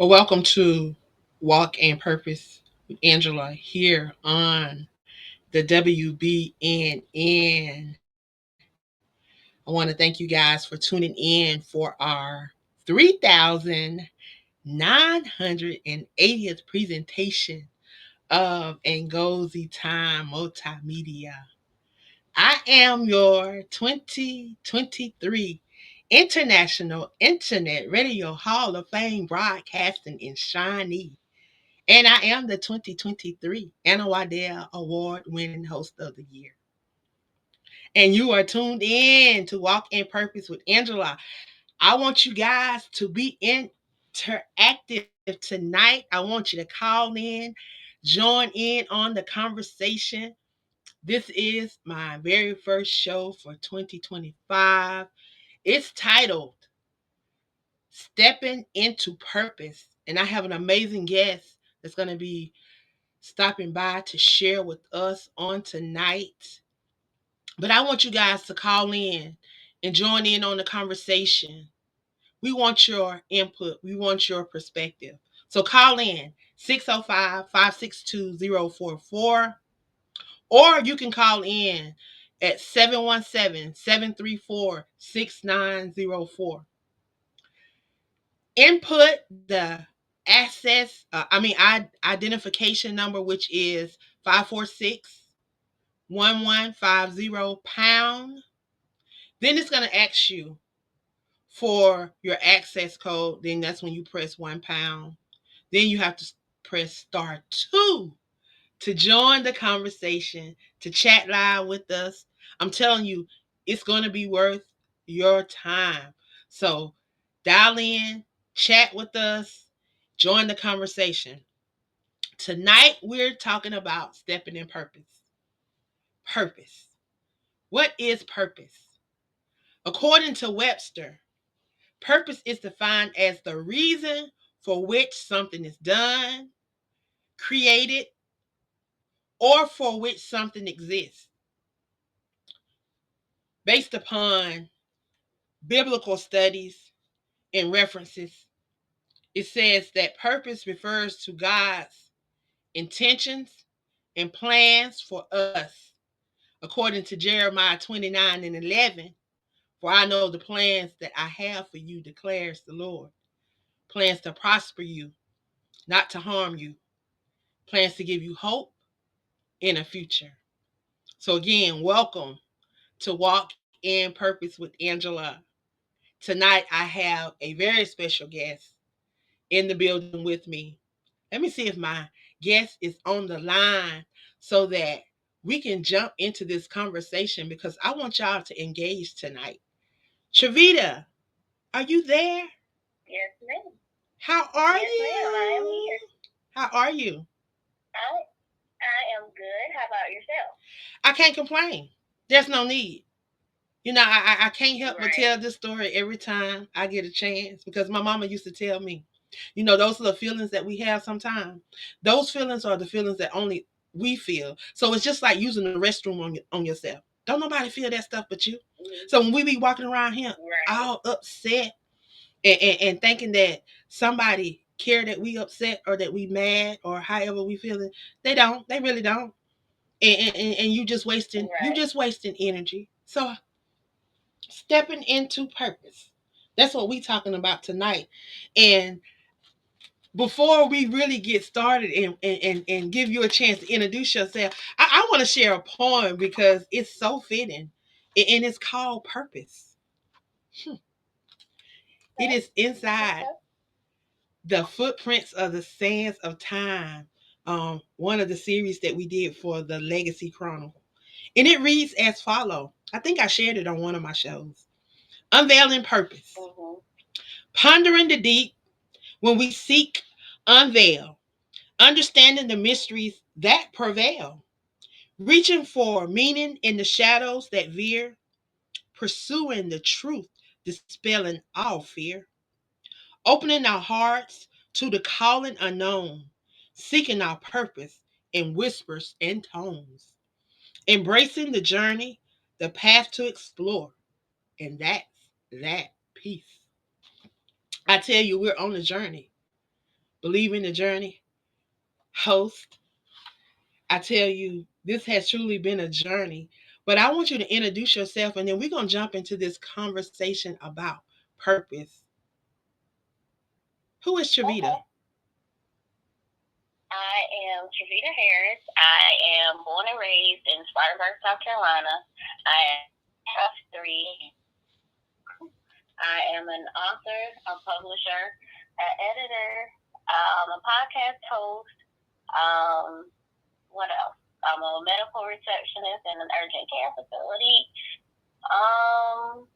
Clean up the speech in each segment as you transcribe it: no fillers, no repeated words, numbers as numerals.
Well, welcome to Walk and Purpose with Angela here on the WBNN. I want to thank you guys for tuning in for our 3,980th presentation of Ngozi Time Multimedia. I am your 2023 International Internet Radio Hall of Fame Broadcasting in Shawnee. And I am the 2023 Anna Waddell Award winning host of the year. And you are tuned in to Walk in Purpose with Angela. I want you guys to be interactive tonight. I want you to call in, join in on the conversation. This is my very first show for 2025. It's titled Stepping into Purpose. And I have an amazing guest that's going to be stopping by to share with us on tonight. But I want you guys to call in and join in on the conversation. We want your input. We want your perspective. So call in 605-562-044, or you can call in at 717-734-6904. Input the identification number, which is 546-1150 Then it's going to ask you for your access code. Then that's when you press £1. Then you have to press *2 to join the conversation, to chat live with us. I'm telling you, it's going to be worth your time. So dial in, chat with us, join the conversation. Tonight, we're talking about stepping in purpose. Purpose. What is purpose? According to Webster, purpose is defined as the reason for which something is done, created, or for which something exists. Based upon biblical studies and references, it says that purpose refers to God's intentions and plans for us. According to Jeremiah 29:11, for I know the plans that I have for you, declares the Lord. Plans to prosper you, not to harm you. Plans to give you hope in a future. So again, welcome to Walk in Purpose with Angela. Tonight I have a very special guest in the building with me. Let me see if my guest is on the line so that we can jump into this conversation, because I want y'all to engage tonight. Triveda, are you there? Yes, ma'am. How are Yes, you? ma'am. I am here. How are you? I am good. How about yourself? I can't complain. There's no need. You know, I can't help but tell Right. this story every time I get a chance, because my mama used to tell me, you know, those little feelings that we have sometimes, those feelings are the feelings that only we feel. So it's just like using the restroom on yourself. Don't nobody feel that stuff but you. Mm-hmm. So when we be walking around here Right. all upset and thinking that somebody care that we upset or that we mad or however we feeling, they don't. They really don't. And you Right. just wasting energy. So stepping into purpose. That's what we talking about tonight. And before we really get started and give you a chance to introduce yourself, I want to share a poem because it's so fitting. And it's called Purpose. It is inside Okay. the footprints of the sands of time. One of the series that we did for the Legacy Chronicle. And it reads as follows. I think I shared it on one of my shows. Unveiling Purpose. Mm-hmm. Pondering the deep when we seek, unveil, understanding the mysteries that prevail, reaching for meaning in the shadows that veer, pursuing the truth, dispelling all fear, opening our hearts to the calling unknown, seeking our purpose in whispers and tones, embracing the journey, the path to explore, and that's that peace. I tell you, we're on a journey. Believe in the Journey host. I tell you, this has truly been a journey. But I want you to introduce yourself, and then we're going to jump into this conversation about purpose. Who is Triveda? Okay. I am Triveda Harris. I am born and raised in Spartanburg, South Carolina. I am of three. I am an author, a publisher, an editor, a podcast host. Um, what else? I'm a medical receptionist in an urgent care facility. Um,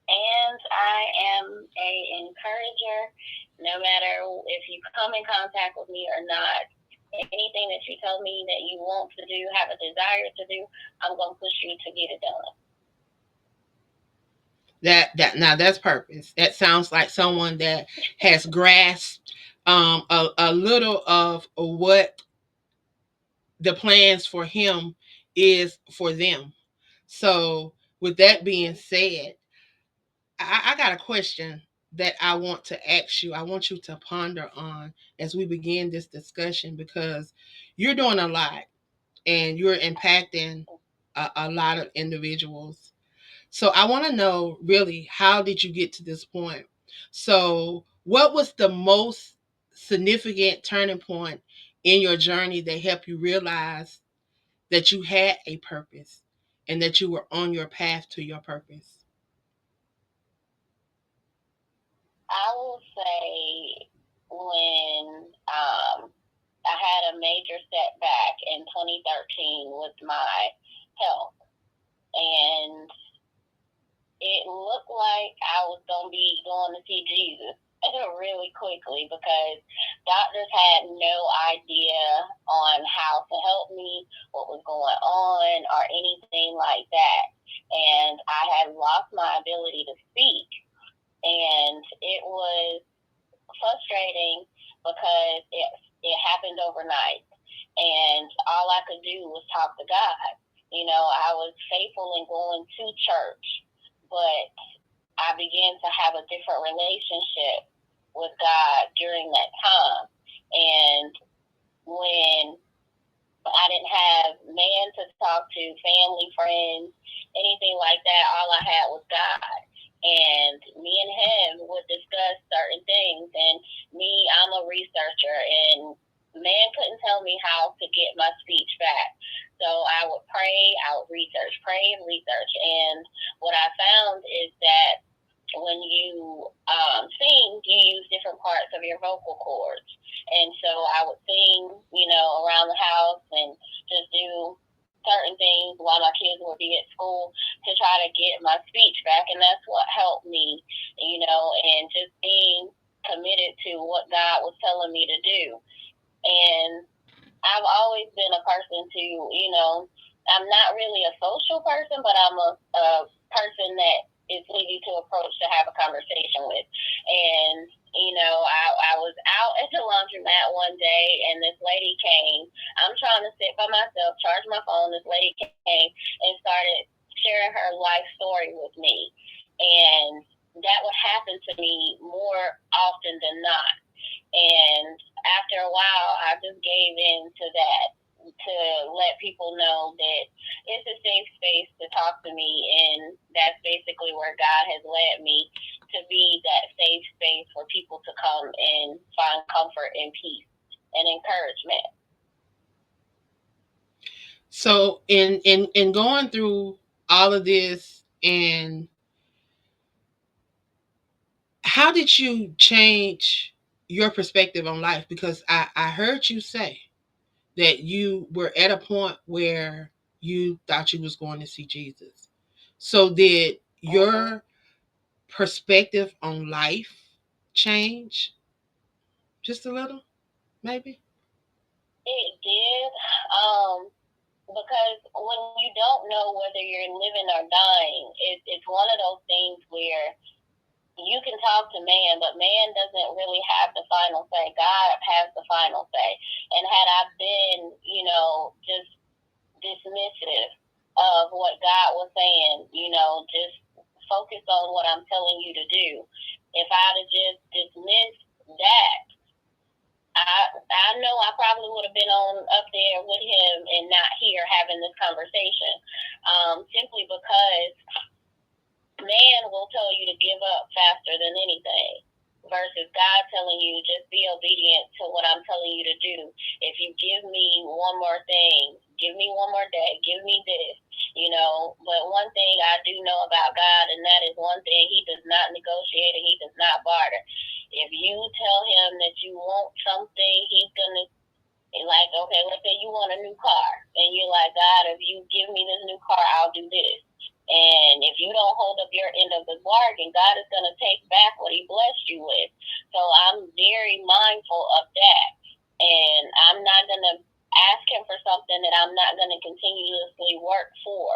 and I am a encourager. No matter if you come in contact with me or not, anything that you tell me that you want to do, have a desire to do, I'm gonna push you to get it done. That now that's purpose. That sounds like someone that has grasped a little of what the plans for him is for them. So with that being said, I got a question that I want to ask you. I want you to ponder on as we begin this discussion, because you're doing a lot and you're impacting a lot of individuals. So I want to know, really, how did you get to this point? So what was the most significant turning point in your journey that helped you realize that you had a purpose and that you were on your path to your purpose? I will say when I had a major setback in 2013 with my health, and it looked like I was going to be going to see Jesus really quickly because doctors had no idea on how to help me, what was going on, or anything like that. And I had lost my ability to speak. And it was frustrating because it happened overnight. And all I could do was talk to God. You know, I was faithful in going to church, but I began to have a different relationship with God during that time. And when I didn't have man to talk to, family, friends, anything like that, all I had was God. And me and him would discuss certain things. And me, I'm a researcher, and man couldn't tell me how to get my speech back. So I would pray, I would research, pray and research. And what I found is that when you sing, you use different parts of your vocal cords. And so I would sing, you know, around the house and just do certain things while my kids would be at school to try to get my speech back. And that's what helped me, you know, and just being committed to what God was telling me to do. And I've always been a person to, you know, I'm not really a social person, but I'm a person that is easy to approach to have a conversation with. And, you know, I was out at the laundromat one day and this lady came. I'm trying to sit by myself, charge my phone. This lady came and started sharing her life story with me. And that would happen to me more often than not. And after a while, I just gave in to that, to let people know that it's a safe space to talk to me. And that's basically where God has led me to be that safe space for people to come and find comfort and peace and encouragement. So in going through all of this, and how did you change your perspective on life? Because I heard you say that you were at a point where you thought you was going to see Jesus. So did Mm-hmm. your perspective on life change just a little, maybe? It did. Because when you don't know whether you're living or dying, it's one of those things where you can talk to man, but man doesn't really have the final say. God has the final say. And had I been, you know, just dismissive of what God was saying, you know, just focus on what I'm telling you to do. If I'd have just dismissed that, I know I probably would have been on up there with him and not here having this conversation, simply because man will tell you to give up faster than anything versus God telling you just be obedient to what I'm telling you to do. If you give me one more thing, give me one more day, give me this, you know. But one thing I do know about God, and that is one thing, He does not negotiate and He does not barter. If you tell Him that you want something, He's gonna, like, okay, let's say you want a new car, and you're like, God, if you give me this new car, I'll do this. And if you don't hold up your end of the bargain, God is going to take back what He blessed you with. So I'm very mindful of that. And I'm not going to ask Him for something that I'm not going to continuously work for.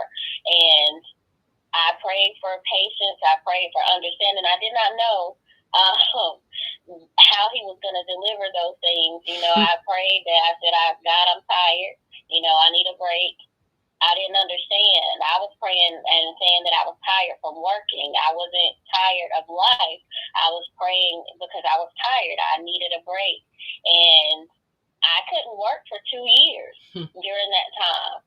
And I prayed for patience. I prayed for understanding. I did not know how He was going to deliver those things. You know, I prayed that. I said, God, I'm tired. You know, I need a break. I didn't understand. I was praying and saying that I was tired from working. I wasn't tired of life. I was praying because I was tired. I needed a break. And I couldn't work for 2 years during that time.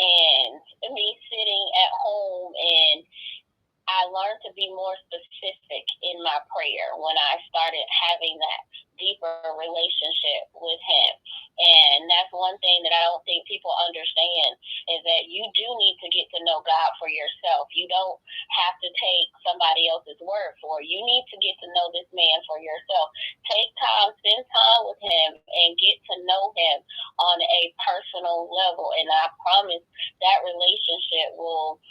And me sitting at home, and I learned to be more specific in my prayer when I started having that deeper relationship with Him. And that's one thing that I don't think people understand is that you do need to get to know God for yourself. You don't have to take somebody else's word for it. You need to get to know this man for yourself. Take time, spend time with Him, and get to know Him on a personal level. And I promise that relationship will,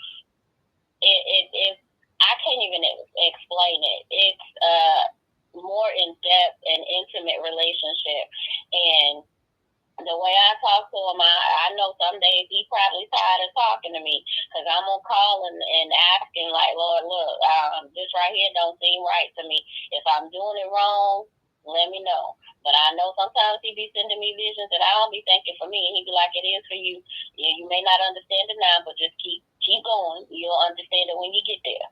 it I can't even explain it. It's more in depth and intimate relationship. And the way I talk to him, I know some days he probably tired of talking to me because I'm gonna call and asking like, Lord, look, this right here don't seem right to me. If I'm doing it wrong, let me know. But I know sometimes he be sending me visions that I don't be thinking for me, and he be like, it is for you. Yeah, you may not understand it now, but just keep going. You'll understand it when you get there.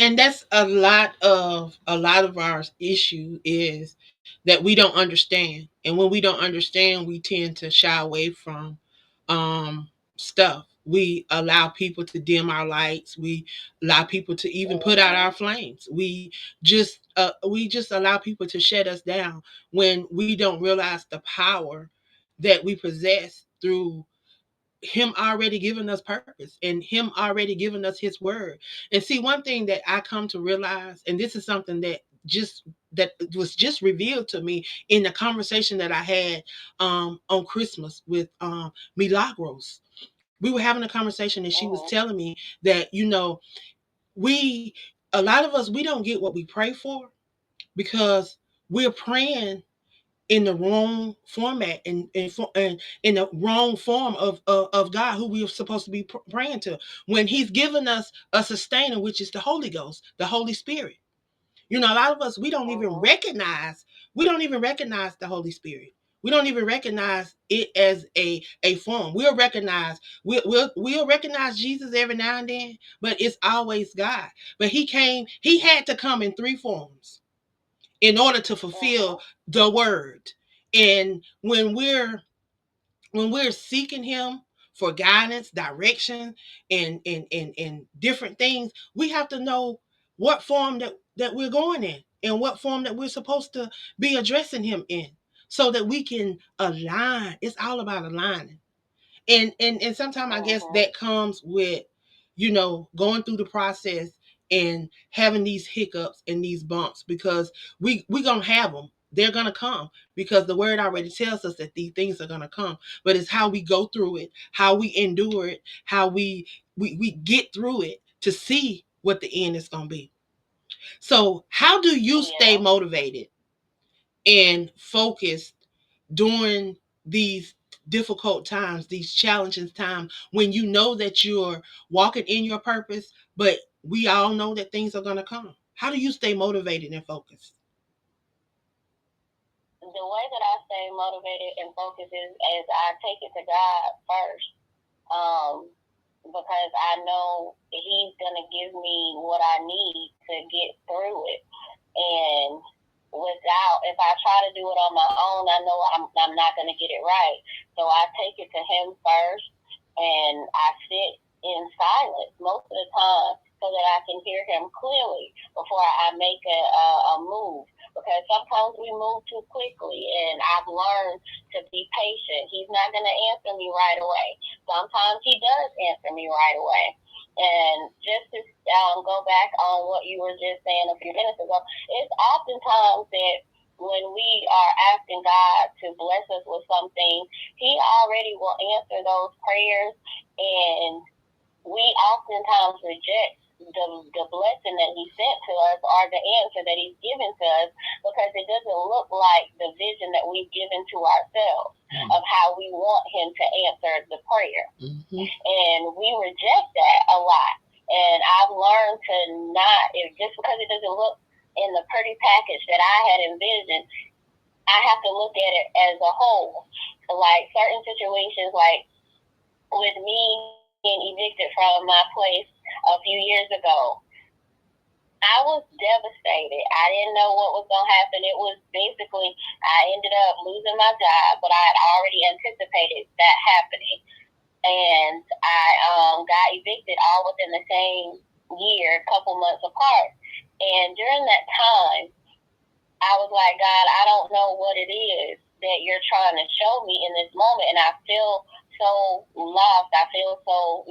And that's a lot of our issue is that we don't understand, and when we don't understand we tend to shy away from stuff. We allow people to dim our lights. We allow people to even put out our flames. We just allow people to shut us down when we don't realize the power that we possess through him already giving us purpose and him already giving us his word. And see, one thing that I come to realize, and this is something that was just revealed to me in the conversation that I had on Christmas with Milagros. We were having a conversation and she was telling me that, we a lot of us, we don't get what we pray for because we're praying in the wrong format and in the wrong form of God, who we are supposed to be praying to, when He's given us a sustainer, which is the Holy Ghost, the Holy Spirit. A lot of us, we don't even recognize the Holy Spirit. We don't even recognize it as a form. We'll recognize Jesus every now and then, but it's always God. But he had to come in three forms in order to fulfill the word. And when we're seeking him for guidance, direction, and different things, we have to know what form that we're going in and what form that we're supposed to be addressing him in, so that we can align. It's all about aligning. And sometimes I guess that comes with going through the process and having these hiccups and these bumps, because we gonna have them. They're gonna come because the word already tells us that these things are gonna come. But it's how we go through it, how we endure it, how we get through it to see what the end is gonna be. So how do you stay motivated and focused during these difficult times, these challenging times, when you know that you're walking in your purpose, but we all know that things are going to come? How do you stay motivated and focused? The way that I stay motivated and focused is I take it to God first, because I know He's gonna give me what I need to get through it. And without, if I try to do it on my own, I know I'm not going to get it right. So I take it to him first, and I sit in silence most of the time so that I can hear him clearly before I make a move. Because sometimes we move too quickly, and I've learned to be patient. He's not going to answer me right away. Sometimes he does answer me right away. And just to go back on what you were just saying a few minutes ago, it's oftentimes that when we are asking God to bless us with something, He already will answer those prayers, and we oftentimes reject the blessing that He sent to us or the answer that He's given to us because it doesn't look like the vision that we've given to ourselves of how we want Him to answer the prayer. And we reject that a lot. And I've learned to not, if just because it doesn't look in the pretty package that I had envisioned, I have to look at it as a whole. Like certain situations, like with me being evicted from my place a few years ago, I was devastated. I didn't know what was going to happen. It was basically, I ended up losing my job, but I had already anticipated that happening. And I got evicted all within the same year, a couple months apart. And during that time, I was like, God, I don't know what it is that you're trying to show me in this moment. And I feel so lost. I feel so,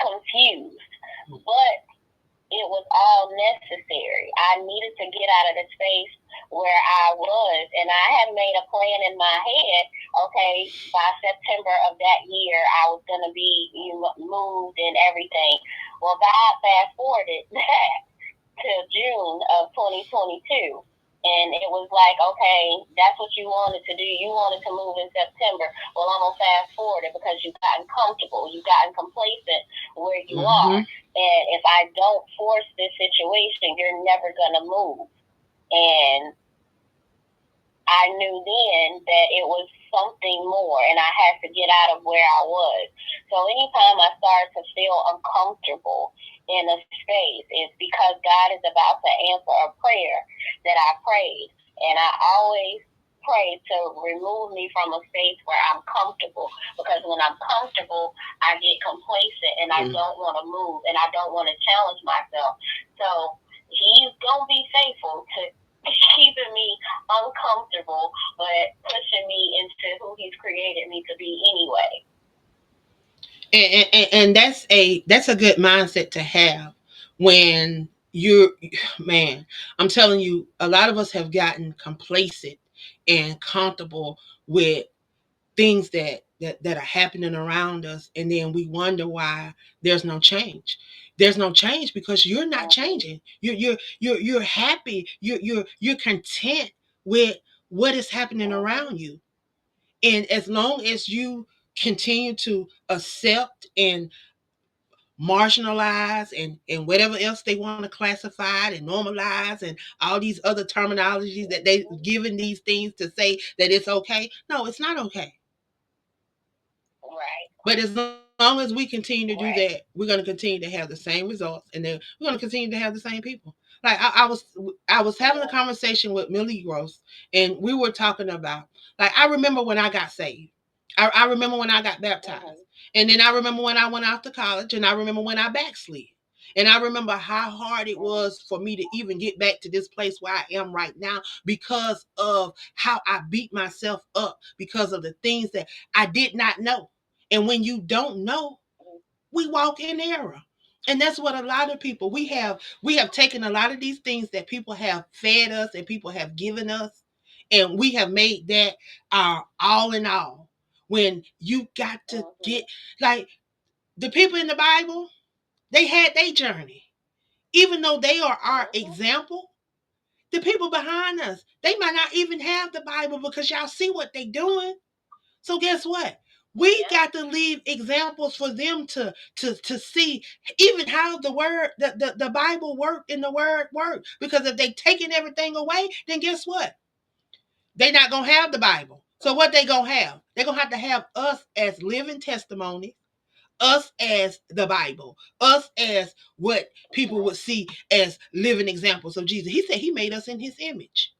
confused. But it was all necessary. I needed to get out of the space where I was. And I had made a plan in my head. Okay, by September of that year, I was going to be moved and everything. Well, God fast forwarded that to June of 2022. And it was like, okay, that's what you wanted to do. You wanted to move in September. Well, I'm going to fast forward it because you've gotten comfortable. You've gotten complacent where you are. And if I don't force this situation, you're never going to move. And I knew then that it was something more, and I had to get out of where I was. So anytime I start to feel uncomfortable in a space, it's because God is about to answer a prayer that I prayed. And I always pray to remove me from a space where I'm comfortable. Because when I'm comfortable, I get complacent and I don't want to move and I don't want to challenge myself. So He's going to be faithful to keeping me uncomfortable, but pushing me into who He's created me to be anyway. And that's a good mindset to have when you're, man, I'm telling you, a lot of us have gotten complacent and comfortable with things that are happening around us, and then we wonder why there's no change. There's no change because you're not changing. You're happy. You're content with what is happening around you. And as long as you continue to accept and marginalize and whatever else they want to classify and normalize and all these other terminologies that they've given these things to say that it's okay. No, it's not okay. Right. But as long as we continue to do that, we're going to continue to have the same results, and then we're going to continue to have the same people. Like I was having a conversation with Millie Gross, and we were talking about, like, I remember when I got saved. I remember when I got baptized, and then I remember when I went off to college, and I remember when I backslid. And I remember how hard it was for me to even get back to this place where I am right now because of how I beat myself up because of the things that I did not know. And when you don't know, we walk in error. And that's what a lot of people, we have taken a lot of these things that people have fed us and people have given us, and we have made that our all in all. When you got to get, like, the people in the Bible, they had their journey. Even though they are our example, the people behind us, they might not even have the Bible because y'all see what they doing. So guess what? We got to leave examples for them to see even how the Bible worked and the word worked. Because if they taking everything away, then guess what? They not gonna have the Bible. So what they gonna have? They're gonna have to have us as living testimony, us as the Bible, us as what people would see as living examples of Jesus. He said he made us in his image.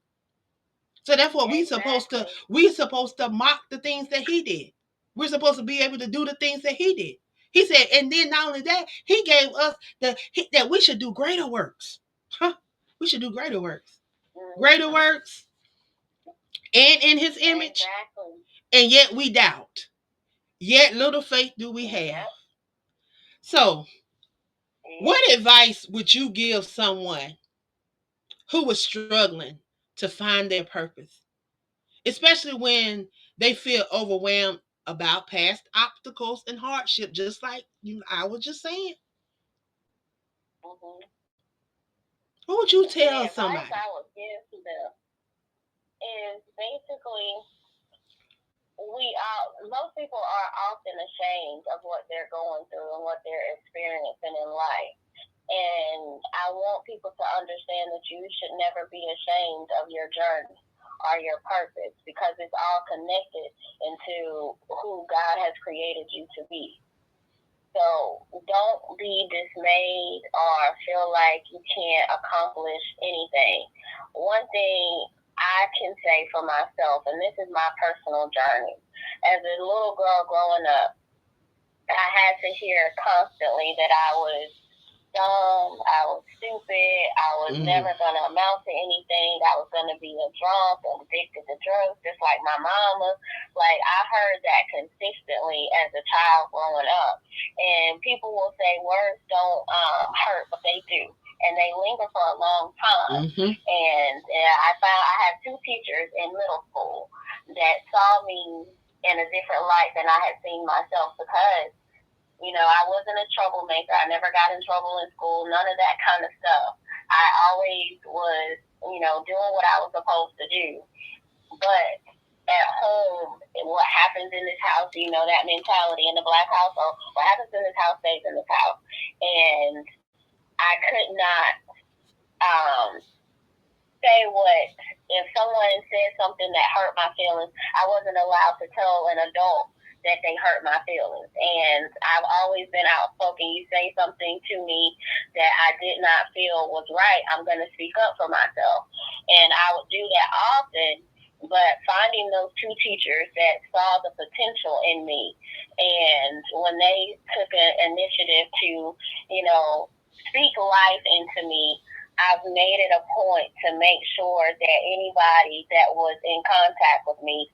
So that's what we're supposed to mock the things that he did. We're supposed to be able to do the things that he did. He said, and then not only that, he gave us that we should do greater works. Huh? We should do greater works. Greater works and in his image. Exactly. And yet we doubt. Yet little faith do we have. Yep. So, what advice would you give someone who was struggling to find their purpose? Especially when they feel overwhelmed about past obstacles and hardship, just like I was just saying. Mm-hmm. What would you tell somebody? The advice I would give to them is basically most people are often ashamed of what they're going through and what they're experiencing in life. And I want people to understand that you should never be ashamed of your journey or your purpose, because it's all connected into who God has created you to be. So don't be dismayed or feel like you can't accomplish anything. One thing I can say for myself, and this is my personal journey, as a little girl growing up, I had to hear constantly that I was dumb, I was stupid, I was never going to amount to anything, I was going to be a drunk and addicted to drugs, just like my mama. Like, I heard that consistently as a child growing up. And people will say words don't hurt, but they do. And they linger for a long time. Mm-hmm. And I had two teachers in middle school that saw me in a different light than I had seen myself, because I wasn't a troublemaker. I never got in trouble in school, none of that kind of stuff. I always was, doing what I was supposed to do. But at home, what happens in this house, that mentality in the Black household, what happens in this house stays in this house. And I could not say if someone said something that hurt my feelings, I wasn't allowed to tell an adult that they hurt my feelings. And I've always been outspoken. You say something to me that I did not feel was right, I'm going to speak up for myself. And I would do that often. But finding those two teachers that saw the potential in me, and when they took an initiative to, speak life into me, I've made it a point to make sure that anybody that was in contact with me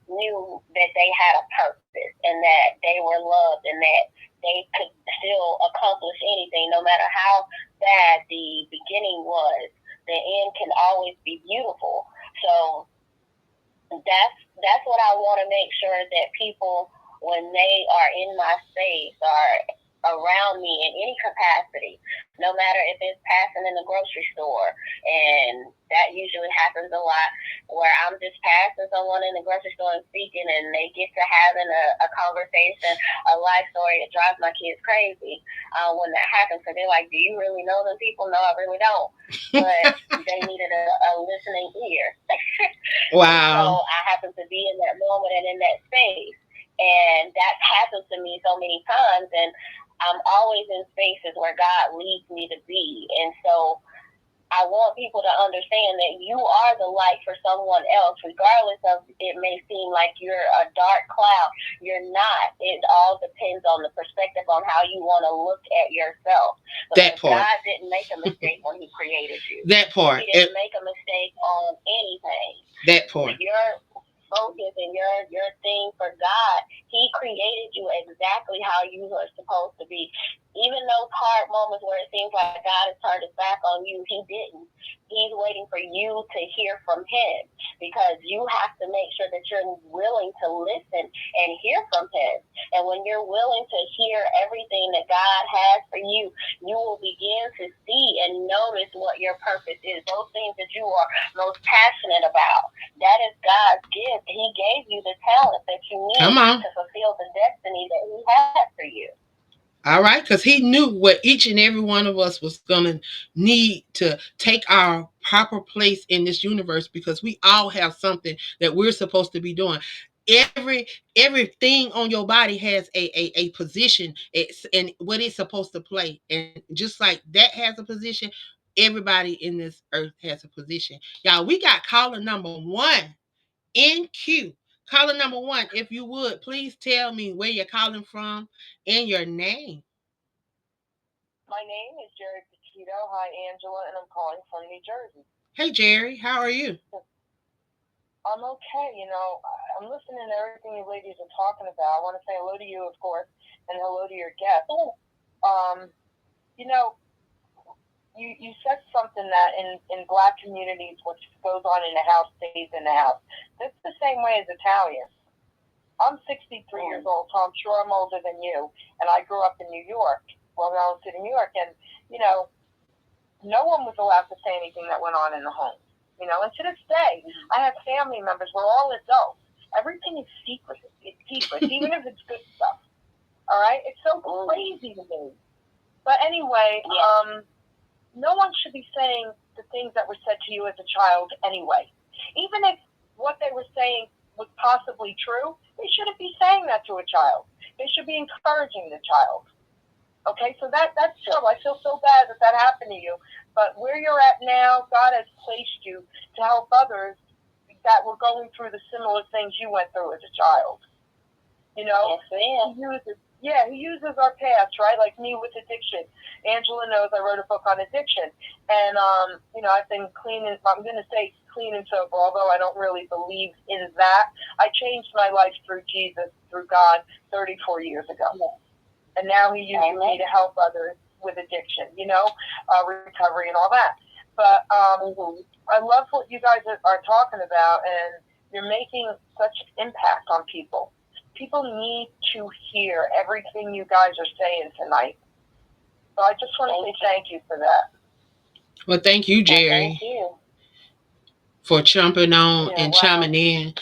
knew that they had a purpose and that they were loved and that they could still accomplish anything, no matter how bad the beginning was. The end can always be beautiful. So that's what I want to make sure that people, when they are in my space, are around me in any capacity, no matter if it's passing in the grocery store, and that usually happens a lot, where I'm just passing someone in the grocery store and speaking, and they get to having a conversation, a life story. It drives my kids crazy when that happens, because they're like, do you really know them people? No, I really don't. But they needed a listening ear. Wow. So I happen to be in that moment and in that space. And that's happened to me so many times. And I'm always in spaces where God leads me to be. And so I want people to understand that you are the light for someone else, regardless of it may seem like you're a dark cloud. You're not. It all depends on the perspective on how you want to look at yourself. Because that part. God didn't make a mistake when he created you. That part. He didn't make a mistake on anything. That part. Your focus and your thing for God, he created you exactly how you are supposed to be. Even those hard moments where it seems like God has turned his back on you, he didn't. He's waiting for you to hear from him, because you have to make sure that you're willing to listen and hear from him. And when you're willing to hear everything that God has for you, you will begin to see and notice what your purpose is, those things that you are most passionate about. That is God's gift. He gave you the talent that you need to fulfill the destiny that he has for you. All right, because he knew what each and every one of us was going to need to take our proper place in this universe, because we all have something that we're supposed to be doing. every everything on your body has a position, it's and what it's supposed to play, and just like that has a position, everybody in this earth has a position. Y'all, we got caller number one in queue. Caller number one, if you would please tell me where you're calling from and your name. My name is Jerry Petito. Hi, Angela, and I'm calling from New Jersey. Hey Jerry, how are you? I'm okay. I'm listening to everything you ladies are talking about. I want to say hello to you, of course, and hello to your guests. Um, you know, you said something that in black communities, what goes on in the house stays in the house. That's the same way as Italians. I'm 63 years old, so I'm sure I'm older than you. And I grew up in New York, Long City, New York, and you know, no one was allowed to say anything that went on in the home. And to this day, I have family members. We're all adults. Everything is secret. It's secret, even if it's good stuff. All right, it's so crazy to me. But anyway, no one should be saying the things that were said to you as a child anyway. Even if what they were saying was possibly true, they shouldn't be saying that to a child. They should be encouraging the child. Okay, so that's true. I feel so bad that happened to you. But where you're at now, God has placed you to help others that were going through the similar things you went through as a child. He uses our past, right? Like me with addiction. Angela knows I wrote a book on addiction. And, I've been clean and, I'm going to say clean and sober, although I don't really believe in that. I changed my life through Jesus, through God, 34 years ago. And now he uses me to help others with addiction, recovery and all that. But I love what you guys are talking about, and you're making such impact on people. People need to hear everything you guys are saying tonight. So I just want to say thank you for that. Well, thank you, Jerry. Thank you. For jumping on and chiming in.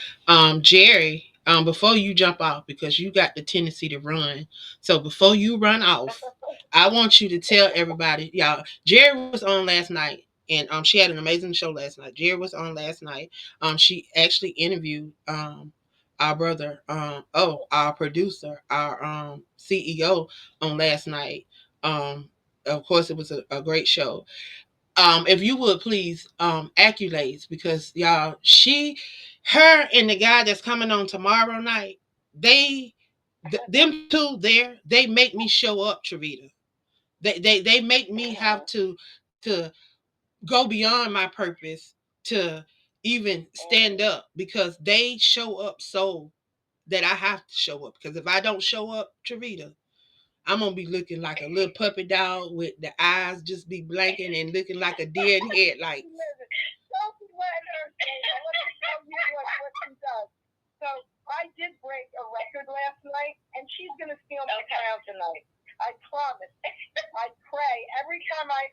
Jerry, before you jump off, because you got the tendency to run. So before you run off, I want you to tell everybody, y'all, Jerry was on last night. And she had an amazing show last night. Jerry was on last night. She actually interviewed our brother, our producer, our CEO on last night. Of course, it was a great show. If you would please, accolades, because y'all, her and the guy that's coming on tomorrow night, them two there, they make me show up, Triveda. They make me have to go beyond my purpose to even stand up, because they show up so that I have to show up. Because if I don't show up, Triveda, I'm gonna be looking like a little puppy dog with the eyes just be blanking and looking like a deer in headlights. Don't let her say that. Let me tell you what she does. So I did break a record last night, and she's gonna steal my crown tonight. I promise. I pray every time I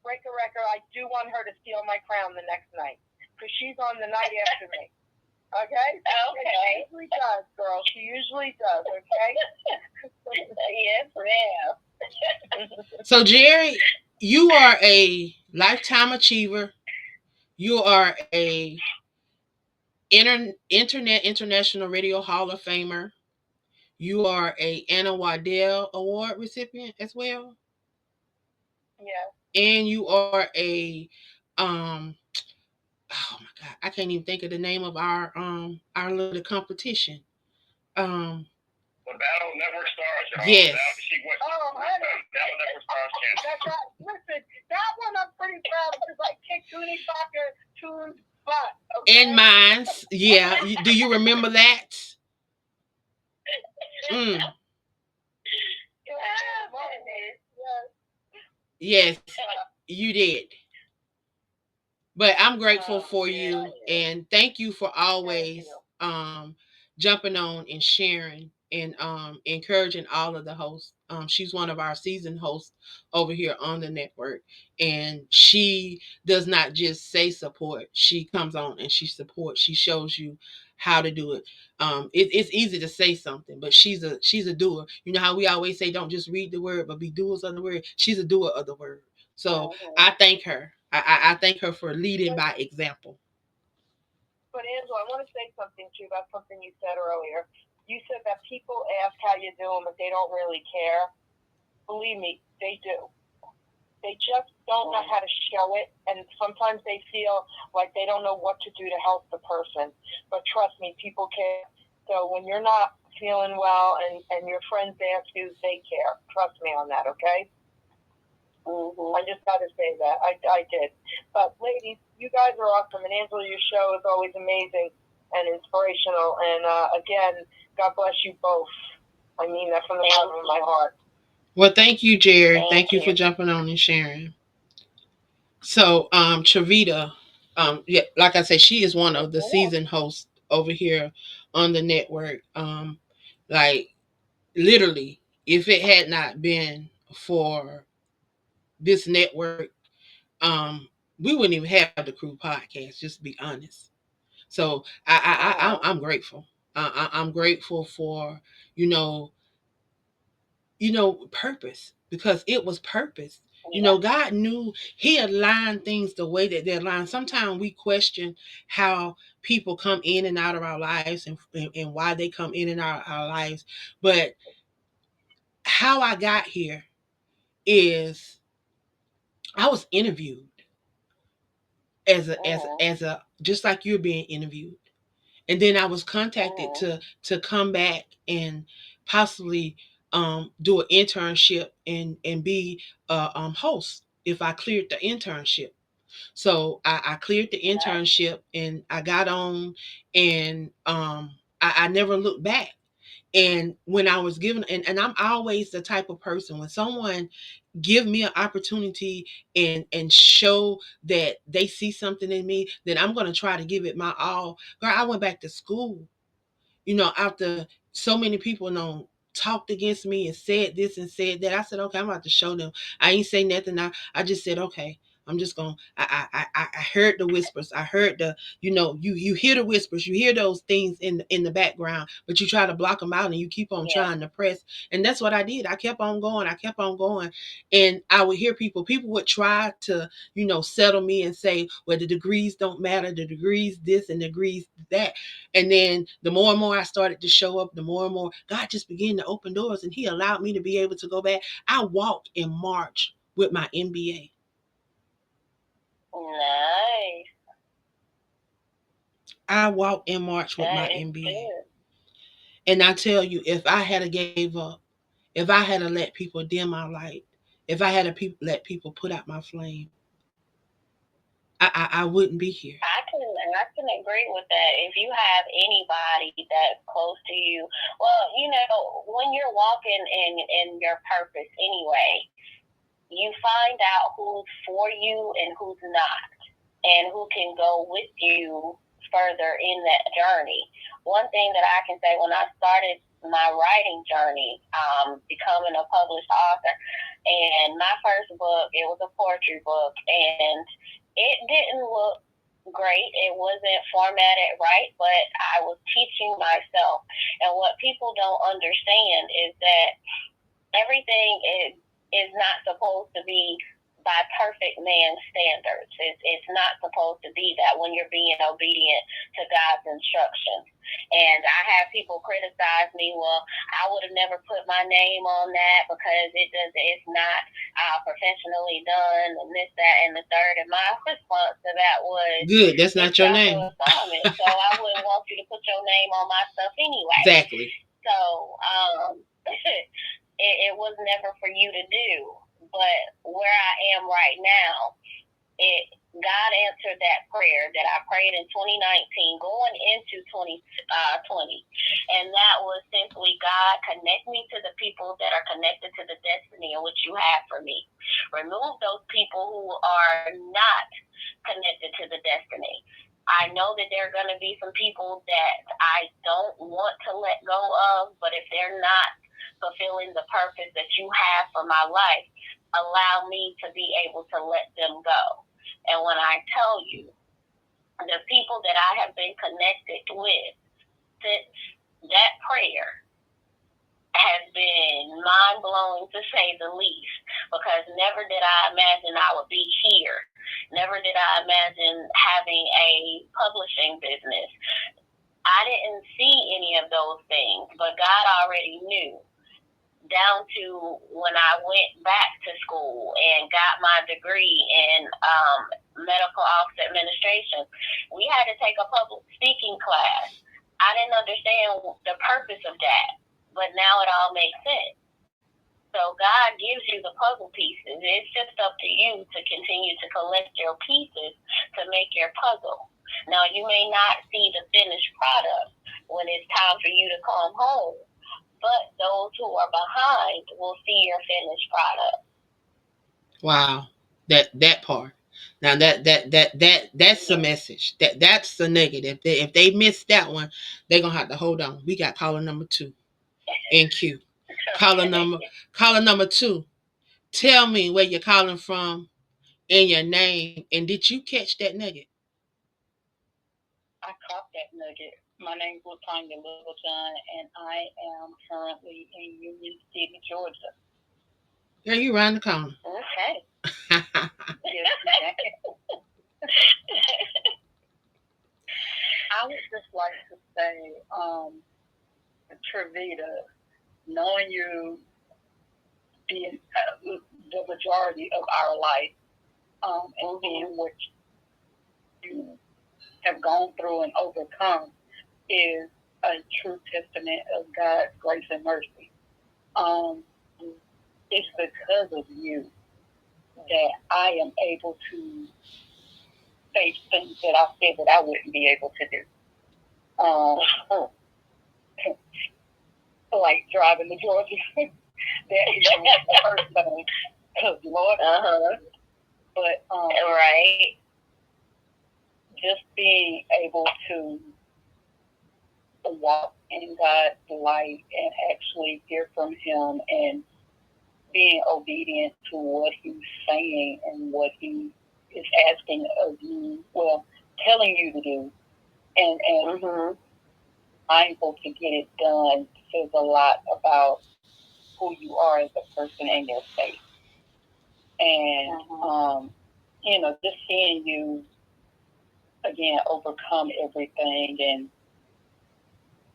break a record. I do want her to steal my crown the next night, because she's on the night after me. Okay? Okay. She usually does, girl. She usually does, okay? Yes, ma'am. So, Jerry, you are a lifetime achiever. You are a internet international radio hall of famer. You are a Anna Waddell Award recipient as well. Yeah. And you are a oh my god, I can't even think of the name of our little competition. The Battle Network Stars. Yes. Battle Network Stars champion. That's right. Listen, that one I'm pretty proud of, because I kicked Toonie Parker Toon's butt. Okay? And mine's. Yeah. Do you remember that? Mm. Yes, you did. But I'm grateful for you, and thank you for always jumping on and sharing and encouraging all of the hosts. She's one of our seasoned hosts over here on the network, and she does not just say support. She comes on and she supports. She shows you how to do it. It's easy to say something, but she's a doer. You know how we always say, don't just read the word, but be doers of the word. She's a doer of the word. So I thank her. I thank her for leading by example. But Angela, I want to say something to you about something you said earlier. You said that people ask how you're doing, but they don't really care. Believe me, they do. They just don't know how to show it, and sometimes they feel like they don't know what to do to help the person. But trust me, people care. So when you're not feeling well and your friends ask you, they care. Trust me on that, okay? Mm-hmm. I just had to say that. I did. But ladies, you guys are awesome. And Angela, your show is always amazing and inspirational. And again, God bless you both. I mean that from the bottom of my heart. Well, thank you, Jared. Thank Thank you you. for jumping on and sharing. So, Triveda, yeah, like I said, she is one of the season hosts over here on the network. Like literally, if it had not been for this network, um, we wouldn't even have the Crew podcast. Just to be honest. So I'm grateful. I'm grateful for you know purpose, because it was purpose. God knew He aligned things the way that they're aligned. Sometimes we question how people come in and out of our lives, and why they come in and out of our lives. But how I got here is I was interviewed as a just like you're being interviewed, and then I was contacted to come back and possibly do an internship and be a host if I cleared the internship. So I cleared the internship and I got on, and I never looked back. And when I was given, and I'm always the type of person, when someone give me an opportunity and show that they see something in me, then I'm going to try to give it my all. Girl, I went back to school, after so many people talked against me and said this and said that. I said, okay, I'm about to show them. I ain't say nothing. I just said, okay, I'm just gonna. I heard the whispers. I heard you hear the whispers. You hear those things in the background, but you try to block them out and you keep on trying to press. And that's what I did. I kept on going. I kept on going, and I would hear people. People would try to settle me and say, well, the degrees don't matter. The degrees this and the degrees that. And then the more and more I started to show up, the more and more God just began to open doors, and He allowed me to be able to go back. I walked in March with my MBA. Nice. I walked in March with my MBA. And I tell you, if I had a gave up, if I had let people dim my light, if I had let people put out my flame, I wouldn't be here. I can agree with that. If you have anybody that's close to you, well, when you're walking in your purpose anyway, you find out who's for you and who's not, and who can go with you further in that journey. One thing that I can say, when I started my writing journey, becoming a published author, and my first book, it was a poetry book, and it didn't look great. It wasn't formatted right, but I was teaching myself. And what people don't understand is that everything is not supposed to be by perfect man's standards. It's not supposed to be that when you're being obedient to God's instructions. And I have people criticize me. Well, I would have never put my name on that because it's not professionally done, and this, that, and the third. And my response to that was, good. That's it's not your name. assignment, so I wouldn't want you to put your name on my stuff anyway. Exactly. So it was never for you to do. But where I am right now, God answered that prayer that I prayed in 2019, going into 2020. And that was simply, God, connect me to the people that are connected to the destiny in which you have for me. Remove those people who are not connected to the destiny. I know that there are going to be some people that I don't want to let go of, but if they're not fulfilling the purpose that you have for my life, allow me to be able to let them go. And when I tell you, the people that I have been connected with since that prayer has been mind blowing, to say the least, because never did I imagine I would be here Never did I imagine having a publishing business. I didn't see any of those things, but God already knew, down to when I went back to school and got my degree in medical office administration. We had to take a public speaking class. I didn't understand the purpose of that, but now it all makes sense. So God gives you the puzzle pieces. It's just up to you to continue to collect your pieces to make your puzzle. Now, you may not see the finished product when it's time for you to come home, but those who are behind will see your finished product. Wow. That part. Now that's the message. That's the negative. If they miss that one, they're gonna have to hold on. We got caller number 2 in queue. Caller number caller number 2. Tell me where you're calling from and your name, and did you catch that nugget? I caught that nugget. My name's Latanya Littleton, and I am currently in Union City, Georgia. Girl, you around the corner. Okay. I would just like to say, Triveda, knowing you being the majority of our life, and seeing what you have gone through and overcome is a true testament of God's grace and mercy. Um, it's because of you that I am able to face things that I said that I wouldn't be able to do. Like driving to Georgia. That is the first thing. Because Lord, but right, just being able to walk in God's light and actually hear from Him and being obedient to what He's saying and what He is asking of you, well, telling you to do, and mindful to get it done says a lot about who you are as a person and your faith. And just seeing you again overcome everything and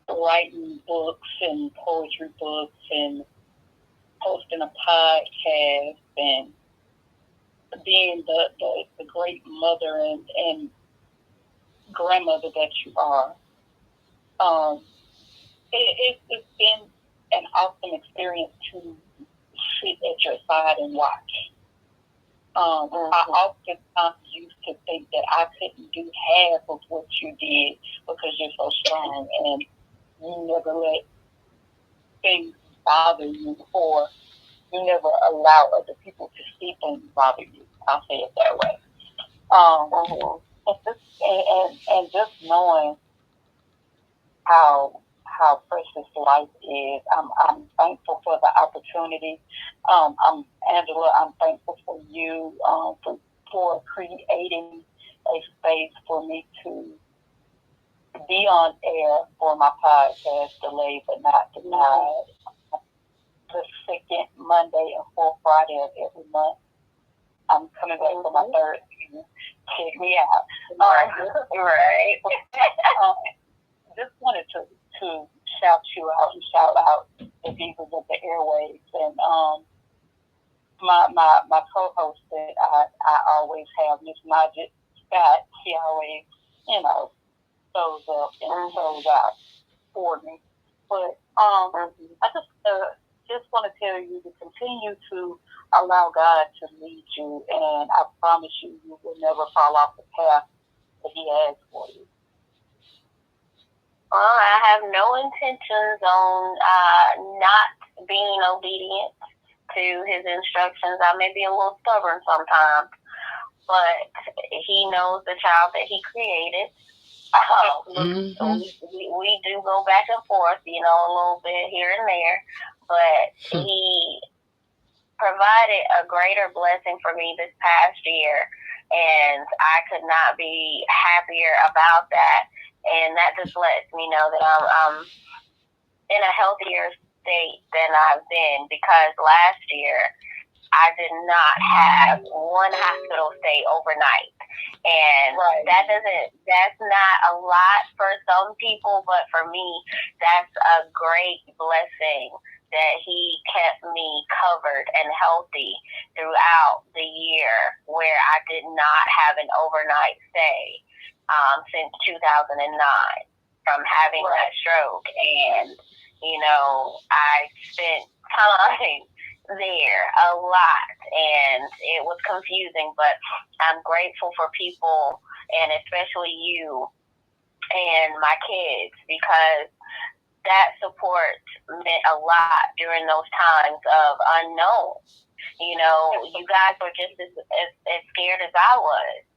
writing books and poetry books and hosting a podcast and being the great mother and grandmother that you are. It's been an awesome experience to sit at your side and watch. I oftentimes used to think that I couldn't do half of what you did because you're so strong and you never let things bother you, or you never allow other people to see things bother you. I'll say it that way. And just knowing how precious life is, I'm thankful for the opportunity. I'm Angela. I'm thankful for you, for creating a space for me to be on air for my podcast, Delayed But Not Denied, the second Monday and fourth Friday of every month. I'm coming back for my third season. Check me out. Right. Just wanted to shout you out and shout out the people of the airwaves and my co-host that I always have, Miss Najit Scott. She always, shows up and shows out for me. But I just want to tell you to continue to allow God to lead you, and I promise you, you will never fall off the path that He has for you. Well, I have no intentions on not being obedient to His instructions. I may be a little stubborn sometimes, but He knows the child that He created. We do go back and forth, a little bit here and there, but He provided a greater blessing for me this past year, and I could not be happier about that. And that just lets me know that I'm in a healthier state than I've been, because last year I did not have one hospital stay overnight. And right. That's not a lot for some people, but for me, that's a great blessing that he kept me covered and healthy throughout the year where I did not have an overnight stay since 2009 from having right. that stroke. And, I spent time there a lot, and it was confusing, but I'm grateful for people, and especially you and my kids, because that support meant a lot during those times of unknown. You guys were just as scared as I was,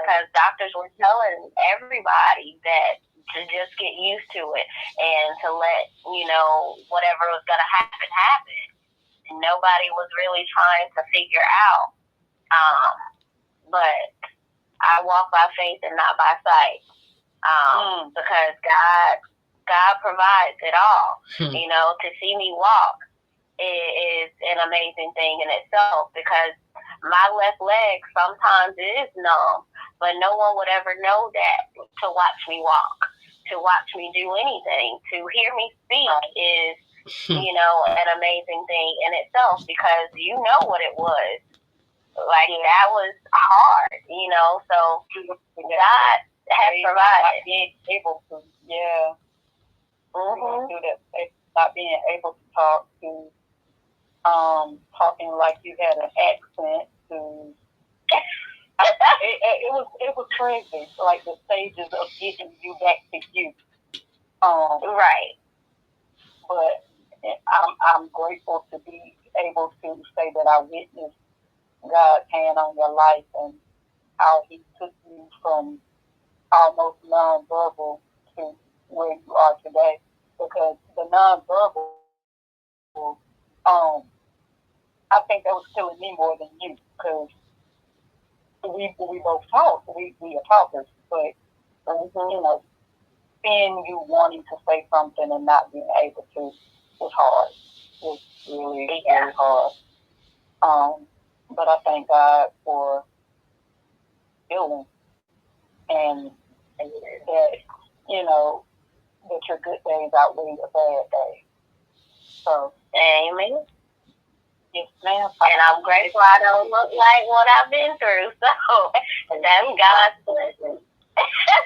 because doctors were telling everybody that to just get used to it and to let whatever was going to happen. Nobody was really trying to figure out. But I walk by faith and not by sight, because God provides it all. To see me walk is an amazing thing in itself, because my left leg sometimes is numb, but no one would ever know that to watch me walk, to watch me do anything, to hear me speak is, an amazing thing in itself, because you know what it was. Like, that was hard, so God has provided. Being able to, yeah. Do that, not being able to talk, to talking like you had an accent, to it was crazy. Like the stages of getting you back to you. Right. But I'm grateful to be able to say that I witnessed God's hand on your life and how He took you from almost nonverbal to where you are today. Because the nonverbal, I think that was killing me more than you, because we both talk, we are talkers, but seeing you wanting to say something and not being able to was hard. It was really really hard. But I thank God for healing, and that that your good days outweigh your bad days. So, amen. yes, ma'am. And I'm grateful I don't look like what I've been through. So that's God's blessing.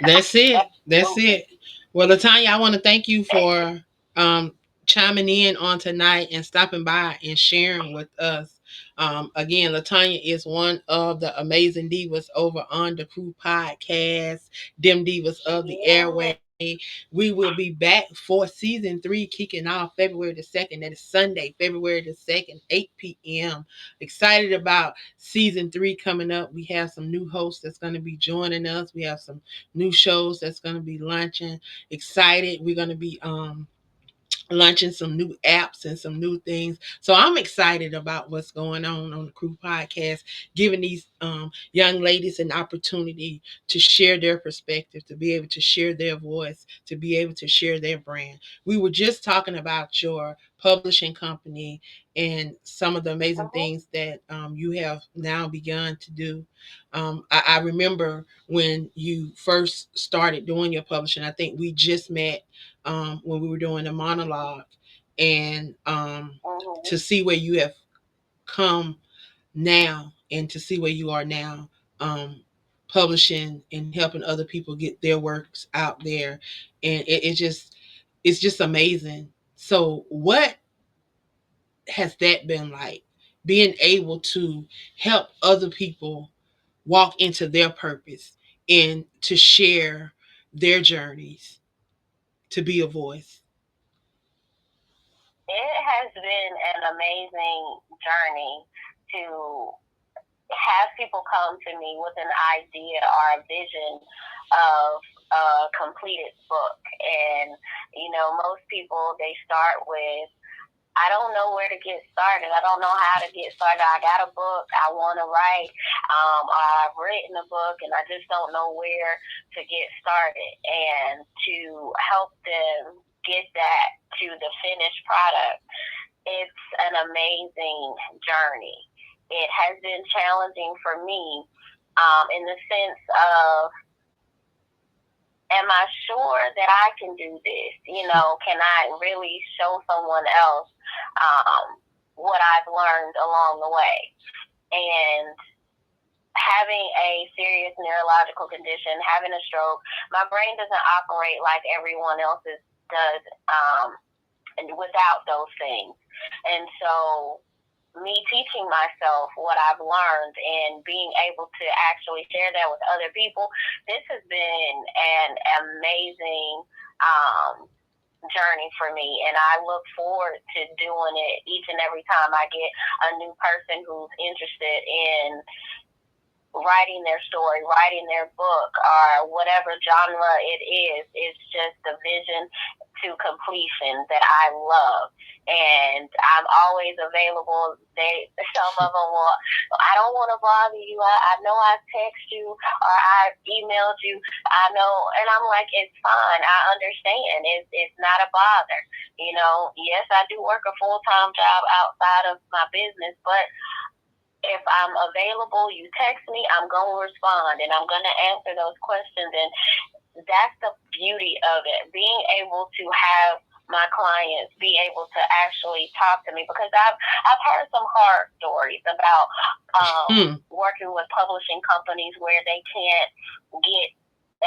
That's it. That's it. Well, Latanya, I want to thank you for um, chiming in on tonight and stopping by and sharing with us. Again, Latanya is one of the amazing divas over on the Crew Podcast, Dim Divas of the Airway. We will be back for season 3 kicking off February the 2nd. That is Sunday, February the 2nd, 8 p.m. Excited about season 3 coming up. We have some new hosts that's going to be joining us. We have some new shows that's going to be launching. Excited. We're going to be launching some new apps and some new things. So I'm excited about what's going on the Crew Podcast, giving these young ladies an opportunity to share their perspective, to be able to share their voice, to be able to share their brand. We were just talking about your publishing company and some of the amazing things that you have now begun to do. I remember when you first started doing your publishing. I think we just met when we were doing the monologue, and to see where you have come now and to see where you are now, publishing and helping other people get their works out there, and it's just amazing. So what has that been like, being able to help other people walk into their purpose and to share their journeys, to be a voice? It has been an amazing journey to have people come to me with an idea or a vision of a completed book. And, most people, they start with, I don't know where to get started. I don't know how to get started. I got a book I want to write. I've written a book and I just don't know where to get started. And to help them get that to the finished product, it's an amazing journey. It has been challenging for me, in the sense of, am I sure that I can do this? Can I really show someone else what I've learned along the way? And having a serious neurological condition, having a stroke, my brain doesn't operate like everyone else's does, and without those things. And so, me teaching myself what I've learned and being able to actually share that with other people, this has been an amazing journey for me. And I look forward to doing it each and every time I get a new person who's interested in writing their story, writing their book, or whatever genre it is. It's just the vision to completion that I love. And I'm always available. Some of them will, I don't want to bother you. I know I text you or I emailed you. I know, and I'm like, it's fine. I understand. It's not a bother. Yes, I do work a full-time job outside of my business, but if I'm available, you text me, I'm going to respond and I'm going to answer those questions. And that's the beauty of it, being able to have my clients be able to actually talk to me, because I've heard some horror stories about working with publishing companies where they can't get